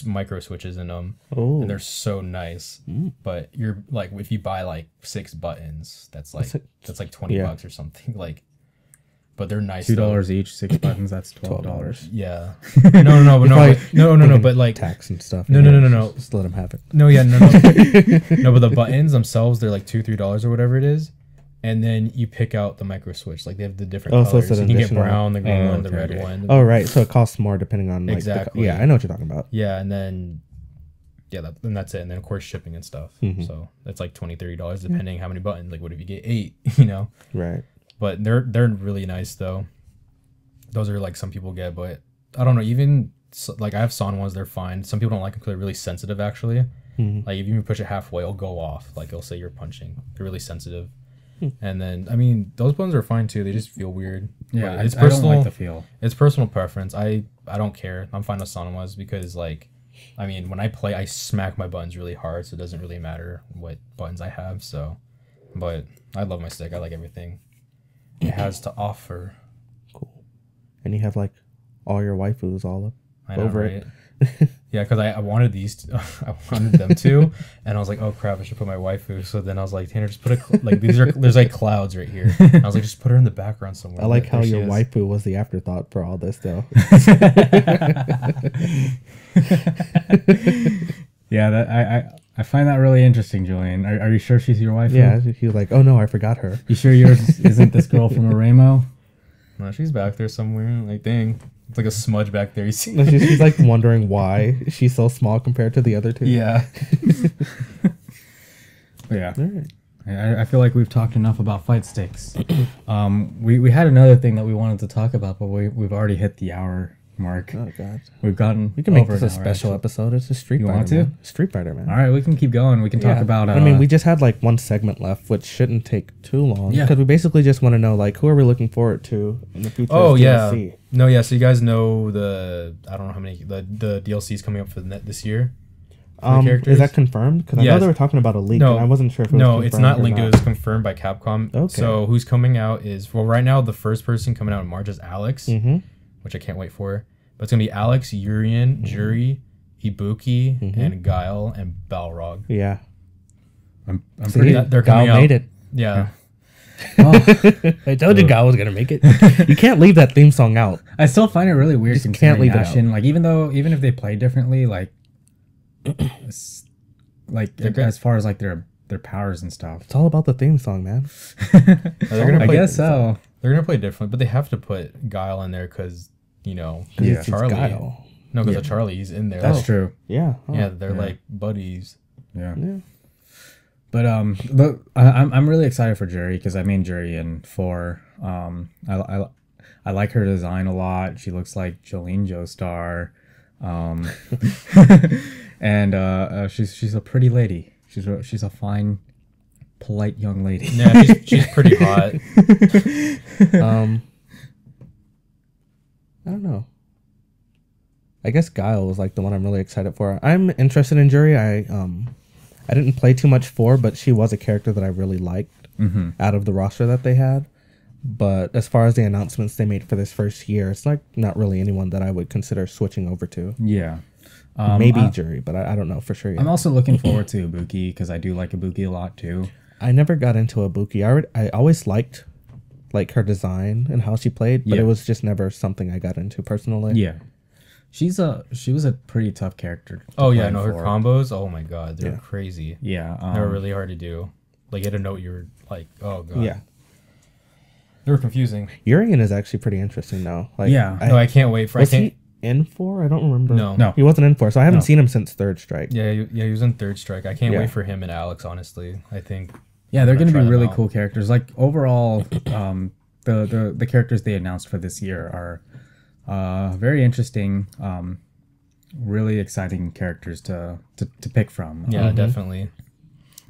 Speaker 3: micro switches in them,
Speaker 1: Oh.
Speaker 3: and they're so nice. But you're like, if you buy like 6 buttons, that's like $20 or something. Like, but they're nice.
Speaker 2: $2 each, 6 buttons. That's $12.
Speaker 3: Yeah. No. But like
Speaker 1: tax and stuff.
Speaker 3: No.
Speaker 1: Just let them have it.
Speaker 3: No. No, but the buttons themselves, they're like $2-3 or whatever it is. And then you pick out the micro switch. Like they have the different colors. So you can get brown, the green one, the red one.
Speaker 1: Oh, right. So it costs more depending on like
Speaker 3: exactly.
Speaker 1: I know what you're talking about.
Speaker 3: Yeah, and then and that's it. And then of course shipping and stuff. So it's like $20-$30 depending how many buttons. Like what if you get 8? You know.
Speaker 1: Right.
Speaker 3: But they're really nice though. Those are like some people get, but I don't know. Even like I have Son ones, they're fine. Some people don't like them because they're really sensitive. Actually, like if you push it halfway, it'll go off. Like it'll say you're punching. They're really sensitive. And then, I mean, those buttons are fine too. They just feel weird.
Speaker 2: Yeah, it's personal. I don't like the feel.
Speaker 3: It's personal preference. I don't care. I'm fine with Sonomas because, like, I mean, when I play, I smack my buttons really hard, so it doesn't really matter what buttons I have. So, but I love my stick. I like everything it has to offer.
Speaker 1: Cool. And you have like all your waifus all up over it.
Speaker 3: Yeah, because I wanted I wanted them to, and I was like, oh crap, I should put my waifu. So then I was like, Tanner, just put there's like clouds right here. I was like, just put her in the background somewhere.
Speaker 1: I like how your waifu was the afterthought for all this though.
Speaker 2: Yeah, I find that really interesting, Julian. Are you sure she's your waifu?
Speaker 1: Yeah, he was like, oh no, I forgot her.
Speaker 2: You sure yours isn't this girl from Aremo?
Speaker 3: No, she's back there somewhere. Like, dang. It's like a smudge back there. You see?
Speaker 1: She's like wondering why she's so small compared to the other two.
Speaker 3: Yeah.
Speaker 2: Yeah. Right. I feel like we've talked enough about fight sticks. We had another thing that we wanted to talk about, but we've already hit the hour mark.
Speaker 1: Oh god.
Speaker 2: We can
Speaker 1: make this a special episode. It's a Street Fighter.
Speaker 2: You want to?
Speaker 1: Street Fighter, man.
Speaker 2: All right, we can keep going. We can talk about.
Speaker 1: I mean, we just had like one segment left, which shouldn't take too long.
Speaker 2: Yeah.
Speaker 1: Because we basically just want to know like who are we looking forward to in the future.
Speaker 3: Oh yeah. No, yeah. So you guys know I don't know how many the DLCs coming up for this year.
Speaker 1: Is that confirmed? Because I know they were talking about a leak, and I wasn't sure if it was confirmed.
Speaker 3: No, it's not linked. It was confirmed by Capcom. Okay. So who's coming out is right now the first person coming out in March is Alex, which I can't wait for. But it's gonna be Alex, Urien, Juri, Ibuki, and Guile and Balrog.
Speaker 1: Yeah.
Speaker 2: I'm pretty.
Speaker 3: They're coming
Speaker 1: Guile
Speaker 3: out.
Speaker 1: Made it.
Speaker 3: Yeah.
Speaker 1: Oh. I told you Guile was gonna make it. You can't leave that theme song out.
Speaker 2: I still find it really weird.
Speaker 1: You can't leave it out.
Speaker 2: Like even if they play differently, like as far as like their powers and stuff.
Speaker 1: It's all about the theme song, man.
Speaker 2: I guess so.
Speaker 3: They're gonna play differently, but they have to put Guile in there because Charlie.
Speaker 1: Guile.
Speaker 3: No, because Charlie's in there.
Speaker 2: That's true.
Speaker 1: Yeah.
Speaker 3: Oh, yeah, they're like buddies.
Speaker 2: Yeah. But I'm really excited for Juri because I mean Juri in 4. I like her design a lot. She looks like Jolene Joestar. And she's a pretty lady. She's a fine, polite young lady.
Speaker 3: Yeah, she's pretty hot.
Speaker 1: I don't know. I guess Guile was like the one I'm really excited for. I'm interested in Juri. I didn't play too much 4, but she was a character that I really liked out of the roster that they had. But as far as the announcements they made for this first year, it's like not really anyone that I would consider switching over to.
Speaker 2: Yeah.
Speaker 1: Maybe Juri, but I don't know for sure yet.
Speaker 2: I'm also looking forward to Ibuki because I do like Ibuki a lot too.
Speaker 1: I never got into Ibuki. I always liked like her design and how she played, but it was just never something I got into personally.
Speaker 2: Yeah. She was a pretty tough character.
Speaker 3: Oh yeah, no, her combos, oh my god, they're crazy.
Speaker 2: Yeah.
Speaker 3: They were really hard to do. Like you had to know you were like, oh god.
Speaker 1: Yeah.
Speaker 3: They were confusing.
Speaker 1: Urien is actually pretty interesting though. Like
Speaker 3: I can't wait for
Speaker 1: he in 4? I don't remember.
Speaker 2: No.
Speaker 1: He wasn't in 4, so I haven't seen him since Third Strike.
Speaker 3: Yeah, he was in Third Strike. I can't wait for him and Alex, honestly. I think
Speaker 2: they're gonna be really cool characters. Like overall, the characters they announced for this year are very interesting, really exciting characters to pick from.
Speaker 3: Yeah, definitely.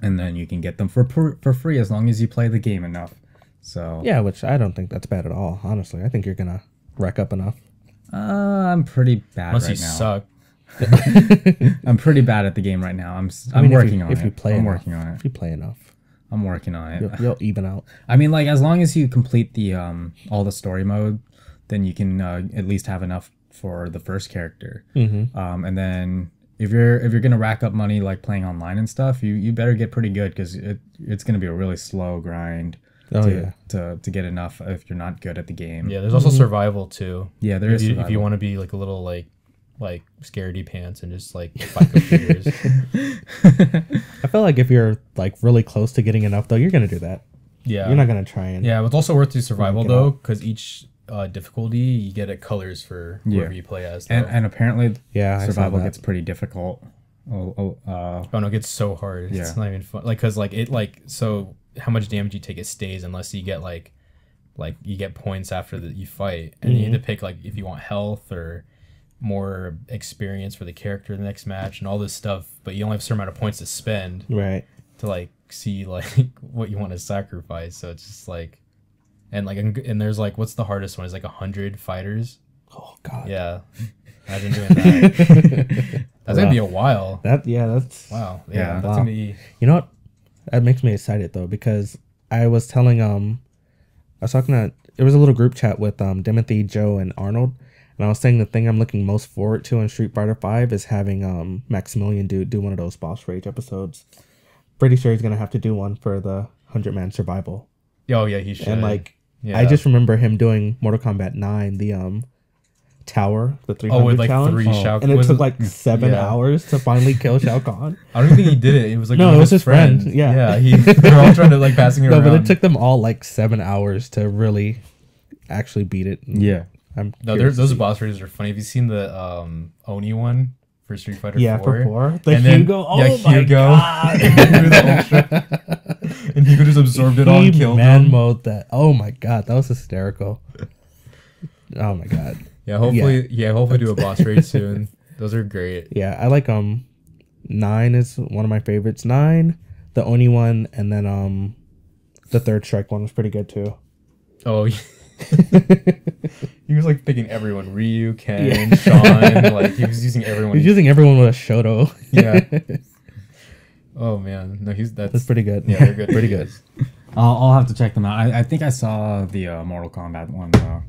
Speaker 2: And then you can get them for free as long as you play the game enough. So
Speaker 1: yeah, which I don't think that's bad at all. Honestly, I think you're gonna rack up enough.
Speaker 2: I'm pretty bad
Speaker 3: Unless
Speaker 2: right
Speaker 3: you
Speaker 2: now.
Speaker 3: suck.
Speaker 2: I'm pretty bad at the game right now. I'm working on it.
Speaker 1: If you play
Speaker 2: I'm
Speaker 1: enough.
Speaker 2: working on it.
Speaker 1: If you play enough.
Speaker 2: I'm working on it.
Speaker 1: You'll even out.
Speaker 2: I mean, like as long as you complete the all the story mode, then you can at least have enough for the first character. And then if you're gonna rack up money like playing online and stuff, you better get pretty good because it's gonna be a really slow grind. To get enough if you're not good at the game.
Speaker 3: Yeah, there's also survival too.
Speaker 2: Yeah, there is survival.
Speaker 3: If you want to be like a little like scaredy pants and just like fight computers.
Speaker 1: I feel like if you're like really close to getting enough though, you're gonna do that.
Speaker 3: Yeah,
Speaker 1: you're not gonna try and.
Speaker 3: Yeah, but it's also worth the survival though, because each difficulty you get it colors for whoever you play as.
Speaker 2: And apparently, survival gets pretty difficult.
Speaker 3: Oh no, it gets so hard. It's not even fun. Like, cause like it like so. How much damage you take, it stays unless you get like you get points after you fight, and you need to pick like if you want health or more experience for the character in the next match and all this stuff, but you only have a certain amount of points to spend to like see like what you want to sacrifice. So it's just like and there's like what's the hardest one? It's like 100 fighters.
Speaker 1: Oh god.
Speaker 3: Yeah. Imagine doing that. That's gonna be a while.
Speaker 1: That's
Speaker 3: wow. Yeah, that's gonna be.
Speaker 1: You know what? That makes me excited though, because I was telling I was talking to, there was a little group chat with Timothy, Joe, and Arnold, and I was saying the thing I'm looking most forward to in Street Fighter V is having Maximilian do one of those boss rage episodes. Pretty sure he's gonna have to do one for the 100-man survival.
Speaker 3: Oh yeah, he should.
Speaker 1: And like I just remember him doing Mortal Kombat 9, the tower, the 300
Speaker 3: with like
Speaker 1: challenge.
Speaker 3: 3 Shao Kahn.
Speaker 1: And it took like 7 hours to finally kill Shao Kahn.
Speaker 3: I don't even think he did it. It was like
Speaker 1: no, it was his friend.
Speaker 3: Yeah, they were all trying to like passing it around.
Speaker 1: No, but it took them all like 7 hours to really actually beat it.
Speaker 2: Yeah.
Speaker 3: Those boss races are funny. Have you seen the Oni one for Street Fighter 4?
Speaker 1: Yeah, for 4. The
Speaker 3: and
Speaker 1: Hugo.
Speaker 3: Then,
Speaker 1: my god.
Speaker 3: And Hugo just absorbed it all and killed
Speaker 1: man
Speaker 3: him.
Speaker 1: mode that. Oh my god, that was hysterical. Oh my god.
Speaker 3: Yeah, hopefully do a boss raid soon. Those are great.
Speaker 1: Yeah, I like 9 is one of my favorites. 9, the Oni one, and then the Third Strike one was pretty good too.
Speaker 3: Oh, yeah. He was like picking everyone, Ryu, Ken, Sean. Like he was using everyone.
Speaker 1: He's using everyone with a Shoto.
Speaker 3: Yeah. Oh man, no, that's
Speaker 1: pretty good.
Speaker 3: Yeah, they're good.
Speaker 1: Pretty good.
Speaker 2: I'll have to check them out. I think I saw the Mortal Kombat one though.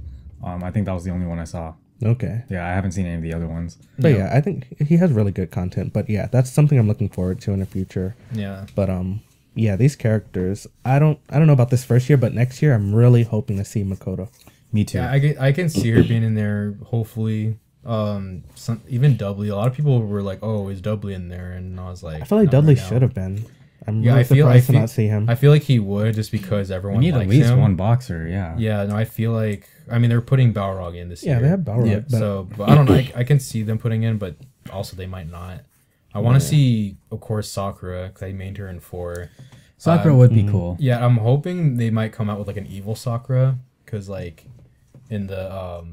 Speaker 2: I think that was the only one I saw.
Speaker 1: Okay.
Speaker 2: Yeah, I haven't seen any of the other ones.
Speaker 1: But yeah, I think he has really good content. But yeah, that's something I'm looking forward to in the future.
Speaker 3: Yeah.
Speaker 1: But yeah, these characters, I don't know about this first year, but next year I'm really hoping to see Makoto.
Speaker 2: Me too.
Speaker 3: Yeah, I can see her being in there. Hopefully, even Dudley. A lot of people were like, "Oh, is Dudley in there?" And I was like,
Speaker 1: I feel like Dudley should have been. I'm really
Speaker 3: I
Speaker 1: surprised to not see him.
Speaker 3: I feel like he would, just because everyone
Speaker 2: need
Speaker 3: likes
Speaker 2: at least
Speaker 3: him.
Speaker 2: one boxer. Yeah.
Speaker 3: Yeah. No, I feel like they're putting Balrog in this year.
Speaker 1: Yeah, they have Balrog.
Speaker 3: Yeah, but I don't know. I can see them putting in, but also they might not. I want to see, of course, Sakura, because I mained her in 4.
Speaker 2: Sakura would be cool.
Speaker 3: Yeah, I'm hoping they might come out with like an evil Sakura, because like in the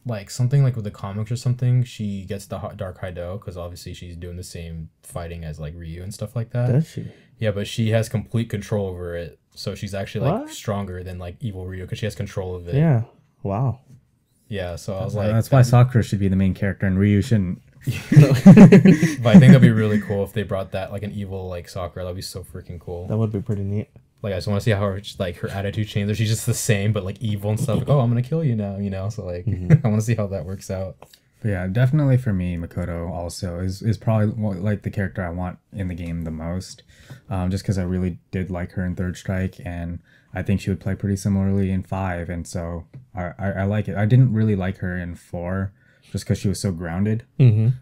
Speaker 3: like something like with the comics or something, she gets the Dark Haido, because obviously she's doing the same fighting as like Ryu and stuff like that.
Speaker 1: Does she?
Speaker 3: Yeah, but she has complete control over it, so she's actually like stronger than like evil Ryu, because she has control of it.
Speaker 1: Yeah. Wow.
Speaker 3: Yeah, so I was like,
Speaker 2: that's why Sakura should be the main character and Ryu shouldn't.
Speaker 3: But I think that'd be really cool if they brought that like an evil like Sakura. That'd be so freaking cool.
Speaker 1: That would be pretty neat.
Speaker 3: Like I just want to see how her attitude changes. She's just the same, but like evil and stuff. Like, oh, I'm gonna kill you now, So like, I want to see how that works out.
Speaker 2: But yeah, definitely for me, Makoto also is probably like the character I want in the game the most, just because I really did like her in Third Strike, and I think she would play pretty similarly in 5, and so I like it. I didn't really like her in 4. Just because she was so grounded, and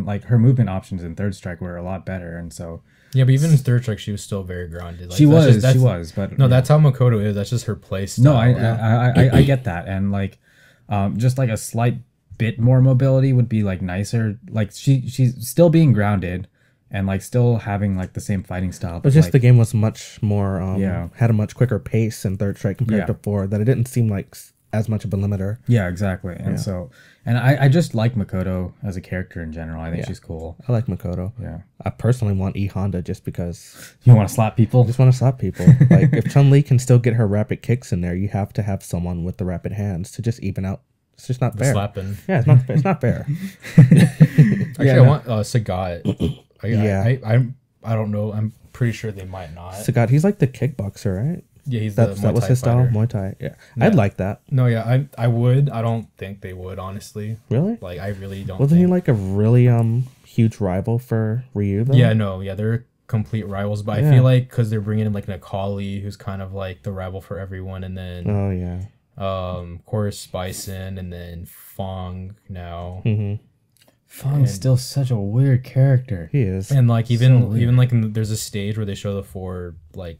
Speaker 2: like her movement options in Third Strike were a lot better, and so
Speaker 3: yeah. But even in Third Strike, she was still very grounded. Like,
Speaker 2: she was, but
Speaker 3: no, that's how Makoto is. That's just her play style.
Speaker 2: No, I get that, and like, just like a slight bit more mobility would be like nicer. Like she's still being grounded, and like still having like the same fighting style.
Speaker 1: But just like, the game was much more had a much quicker pace in Third Strike compared to 4. That it didn't seem like as much of a limiter.
Speaker 2: Yeah, exactly. And so, and I just like Makoto as a character in general. I think she's cool.
Speaker 1: I like Makoto.
Speaker 2: Yeah.
Speaker 1: I personally want E Honda just because
Speaker 2: you want to slap people.
Speaker 1: Just want to slap people. Like if Chun-Li can still get her rapid kicks in there, you have to have someone with the rapid hands to just even out. It's just not fair.
Speaker 3: Slapping.
Speaker 1: Yeah, it's not. It's not fair.
Speaker 3: Actually, I want Sagat. I don't know. I'm pretty sure they might not.
Speaker 1: Sagat, he's like the kickboxer, right?
Speaker 3: Yeah, he's
Speaker 1: that was his style, Muay Thai. Yeah, I'd like that.
Speaker 3: No, yeah, I would. I don't think they would, honestly.
Speaker 1: Really?
Speaker 3: Like, I really don't.
Speaker 1: Wasn't he like a really huge rival for Ryu though?
Speaker 3: Yeah, no, yeah, they're complete rivals, but I feel like because they're bringing in like Nakali, who's kind of like the rival for everyone, and then of course Bison, and then Fong now.
Speaker 2: Fong's still such a weird character.
Speaker 1: He is,
Speaker 3: and like even like there's a stage where they show the 4 like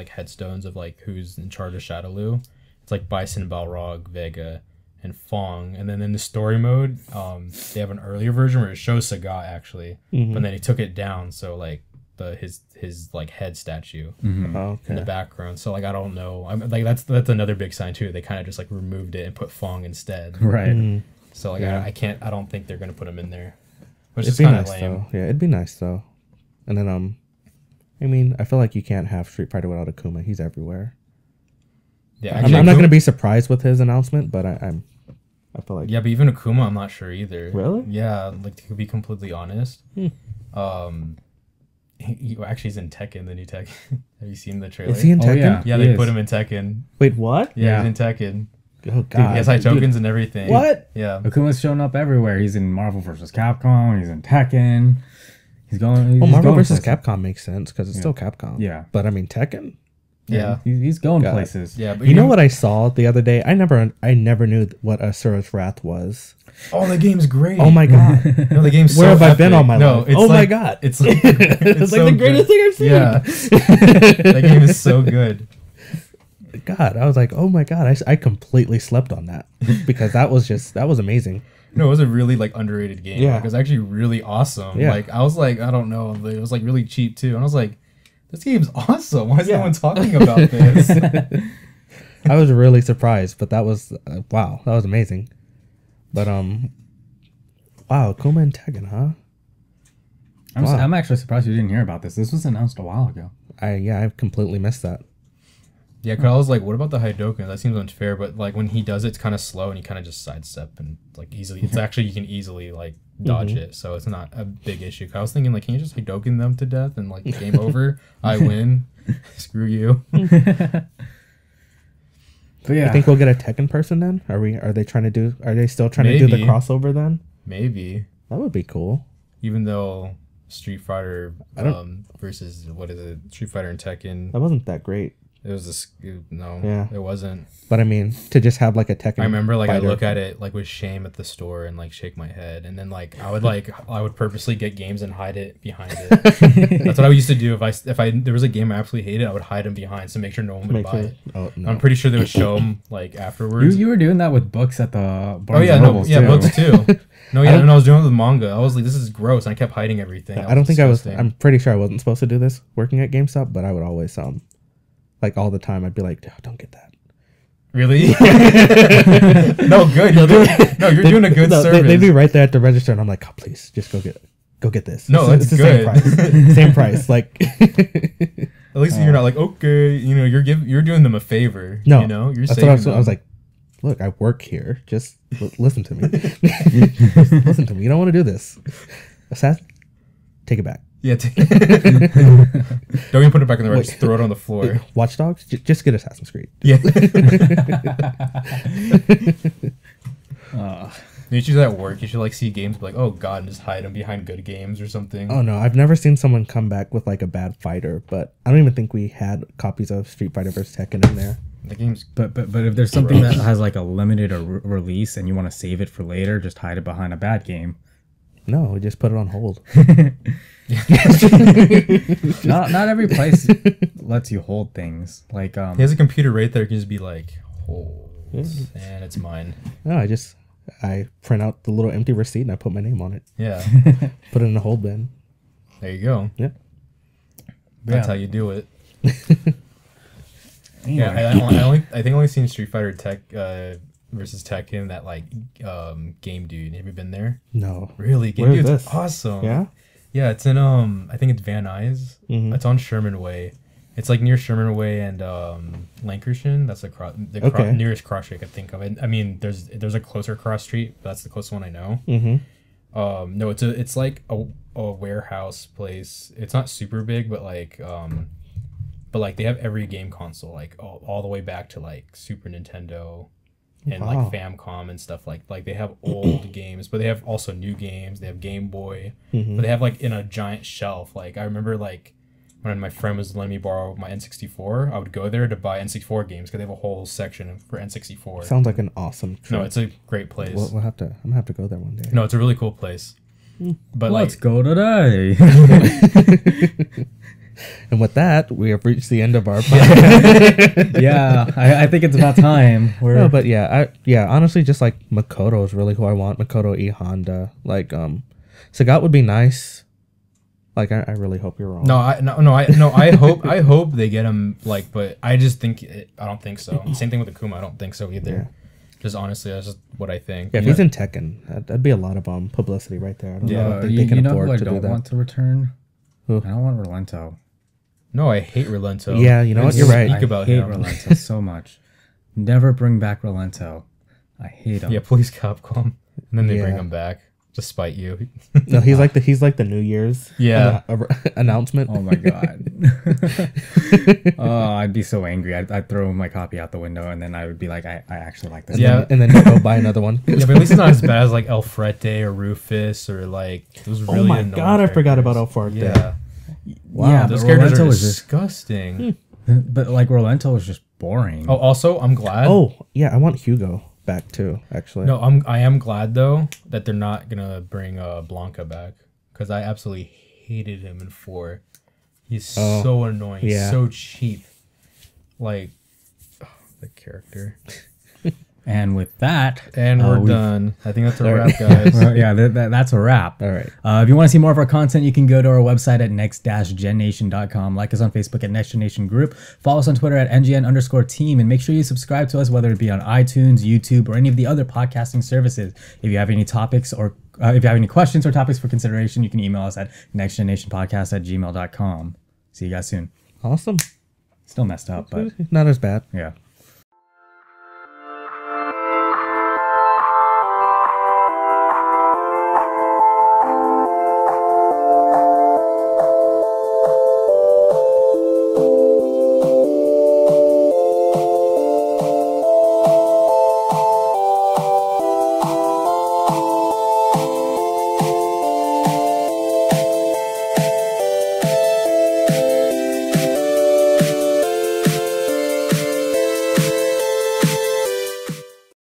Speaker 3: headstones of like who's in charge of Shadowloo. It's like Bison, Balrog, Vega, and Fong, and then in the story mode, they have an earlier version where it shows Sagat actually, but then he took it down, so like his like head statue in the background. So like I don't know. I'm like that's another big sign too. They kind of just like removed it and put Fong instead.
Speaker 2: Right.
Speaker 3: So like I don't think they're gonna put him in there. Which
Speaker 1: it'd
Speaker 3: is
Speaker 1: be
Speaker 3: kind of
Speaker 1: nice
Speaker 3: lame.
Speaker 1: though. Yeah, it'd be nice though. And then I mean, I feel like you can't have Street Fighter without Akuma. He's everywhere. Yeah, actually, I'm not gonna be surprised with his announcement, but I feel like
Speaker 3: but even Akuma, I'm not sure either.
Speaker 1: Really?
Speaker 3: Yeah, like to be completely honest. He's in Tekken, the new Tekken. Have you seen the trailer?
Speaker 1: Is he in Tekken?
Speaker 3: Yeah, they put him in Tekken.
Speaker 1: Wait, what?
Speaker 3: Yeah, he's in Tekken.
Speaker 1: Oh god,
Speaker 3: dude, he has high tokens and everything.
Speaker 1: What?
Speaker 3: Yeah,
Speaker 2: Akuma's showing up everywhere. He's in Marvel vs. Capcom. He's in Tekken. He's going.
Speaker 1: Marvel vs. Capcom makes sense because it's still Capcom.
Speaker 2: Yeah,
Speaker 1: but I mean Tekken.
Speaker 3: Yeah,
Speaker 2: he's going places.
Speaker 3: Yeah, but
Speaker 1: you know what I saw the other day? I never knew what Asura's Wrath was.
Speaker 3: Oh, the game's great.
Speaker 1: Oh my god.
Speaker 3: No, the game's so
Speaker 1: Where have
Speaker 3: epic.
Speaker 1: I been all my life?
Speaker 3: It's
Speaker 1: my god.
Speaker 3: It's like
Speaker 1: it's like
Speaker 3: so
Speaker 1: the greatest thing I've seen.
Speaker 3: Yeah. That game is so good.
Speaker 1: God, I was like, oh my god, I completely slept on that because that was amazing.
Speaker 3: No, it was a really like underrated game.
Speaker 1: Yeah.
Speaker 3: Like, it was actually really awesome. Yeah. Like I was like, I don't know, it was like really cheap too, and I was like, this game's awesome. Why is no one talking about this?
Speaker 1: I was really surprised, but that was wow, that was amazing. But wow, Akuma and Tekken, huh?
Speaker 2: I'm actually surprised you didn't hear about this. This was announced a while ago.
Speaker 1: I completely missed that.
Speaker 3: Yeah, because I was like, what about the Hadouken? That seems unfair, but like when he does it, it's kind of slow and you kind of just sidestep and like easily. It's actually, you can easily like dodge it, so it's not a big issue. I was thinking like, can you just Hadouken them to death and like game over? I win. Screw you.
Speaker 1: But yeah, I think we'll get a Tekken person then. Are they still trying to do the crossover then?
Speaker 3: Maybe
Speaker 1: that would be cool.
Speaker 3: Even though Street Fighter versus what is it? Street Fighter and Tekken.
Speaker 1: That wasn't that great.
Speaker 3: It was it wasn't.
Speaker 1: But I mean, to just have like a Tekken.
Speaker 3: I remember like I look at it like with shame at the store and like shake my head, and then like I would purposely get games and hide it behind it. That's what I used to do if I there was a game I absolutely hated, I would hide them behind to make sure no one would buy it. Oh, no. I'm pretty sure they would show them like afterwards.
Speaker 2: You were doing that with books at the
Speaker 3: books too. No, yeah, and I was doing it with manga. I was like, this is gross, and I kept hiding everything.
Speaker 1: I don't think I'm pretty sure I wasn't supposed to do this working at GameStop, but I would always like all the time, I'd be like, don't get that.
Speaker 3: Really? No, good. You're doing a good service.
Speaker 1: They'd be right there at the register, and I'm like, oh, please, just go get this.
Speaker 3: No, it's the
Speaker 1: good. Same price. Like,
Speaker 3: at least you're not like, okay, you're doing them a favor.
Speaker 1: No,
Speaker 3: you're
Speaker 1: that's
Speaker 3: saving
Speaker 1: what
Speaker 3: them.
Speaker 1: I was like, look, I work here. Just listen to me. Just listen to me. You don't want to do this. Assassin, take it back.
Speaker 3: Yeah. Don't even put it back in the rack. Just throw it on the floor.
Speaker 1: Watch Dogs? Just get Assassin's Creed.
Speaker 3: Yeah. You should do that at work. You should like see games like, oh god, and just hide them behind good games or something.
Speaker 1: Oh no, I've never seen someone come back with like a bad fighter, but I don't even think we had copies of Street Fighter vs. Tekken in there.
Speaker 3: The game's
Speaker 2: but if there's something that has like a limited release and you want to save it for later, just hide it behind a bad game.
Speaker 1: No, we just put it on hold.
Speaker 2: Not every place lets you hold things. Like
Speaker 3: he has a computer right there. You can just be like, hold, and it's mine.
Speaker 1: No, I print out the little empty receipt and I put my name on it.
Speaker 3: Yeah.
Speaker 1: Put it in the hold bin.
Speaker 3: There you go.
Speaker 1: Yeah.
Speaker 3: That's how you do it. Yeah, I think I only seen Street Fighter versus Tekken, that like Game Dude. Have you been there?
Speaker 1: No.
Speaker 3: Really? Game Dude's awesome.
Speaker 1: Yeah?
Speaker 3: Yeah, it's in I think it's Van Nuys.
Speaker 1: Mm-hmm.
Speaker 3: It's on Sherman Way. It's like near Sherman Way and Lancashire. That's the nearest cross street I could think of. I mean, there's a closer cross street, but that's the closest one I know.
Speaker 1: Mm-hmm.
Speaker 3: No, it's like a warehouse place. It's not super big, but like but like they have every game console, like all the way back to like Super Nintendo and like Famicom and stuff. Like they have old games, but they have also new games. They have Game Boy, but they have like in a giant shelf. Like I remember like when my friend was letting me borrow my N64, I would go there to buy N64 games because they have a whole section for N64.
Speaker 1: Sounds like an awesome trip.
Speaker 3: No, it's a great place.
Speaker 1: We'll have to. I'm gonna have to go there one day.
Speaker 3: No, it's a really cool place. But
Speaker 2: let's go today.
Speaker 1: And with that, we have reached the end of our podcast.
Speaker 2: Yeah, I think it's about time.
Speaker 1: No, but honestly, just like Makoto is really who I want. Makoto E Honda. Like, Sagat would be nice. Like, I really hope you're wrong.
Speaker 3: I hope they get him. Like, but I just think I don't think so. Same thing with Akuma. I don't think so either. Yeah. Just honestly, that's just what I think.
Speaker 1: Yeah, if he's in Tekken, that'd be a lot of publicity right there. I don't know if they can afford to do that.
Speaker 2: I don't want to return.
Speaker 1: Who?
Speaker 2: I don't want Relento.
Speaker 3: No, I hate Relento.
Speaker 1: Yeah, you know what? You're right.
Speaker 2: I hate Relento so much. Never bring back Relento. I hate him.
Speaker 3: Yeah, please Capcom. And then they bring him back to spite you.
Speaker 1: No, he's like the New Year's announcement.
Speaker 2: Oh my god. Oh, I'd be so angry. I'd throw my copy out the window, and then I would be like, I actually like this.
Speaker 1: And then go buy another one.
Speaker 3: Yeah, but at least it's not as bad as like El Frete or Rufus or like those really.
Speaker 1: Oh my god, I forgot about El Frete.
Speaker 3: Yeah.
Speaker 1: Wow,
Speaker 2: yeah,
Speaker 3: those characters are disgusting.
Speaker 2: But like Rolento was just boring.
Speaker 3: Oh, also, I'm glad.
Speaker 1: Oh, yeah, I want Hugo back too. Actually,
Speaker 3: no, I am glad though that they're not gonna bring Blanca back because I absolutely hated him in 4. He's so annoying. He's so cheap. Like the character.
Speaker 2: And with that,
Speaker 3: we're done. I think that's a wrap, guys.
Speaker 2: Yeah, that's a wrap.
Speaker 1: All right.
Speaker 2: If you want to see more of our content, you can go to our website at next-gennation.com. Like us on Facebook at Next Gen Nation Group. Follow us on Twitter at NGN_team. And make sure you subscribe to us, whether it be on iTunes, YouTube, or any of the other podcasting services. If you have any topics or if you have any questions or topics for consideration, you can email us at nextgennationpodcast@gmail.com. See you guys soon.
Speaker 1: Awesome.
Speaker 2: Still messed up, but
Speaker 1: not as bad.
Speaker 2: Yeah.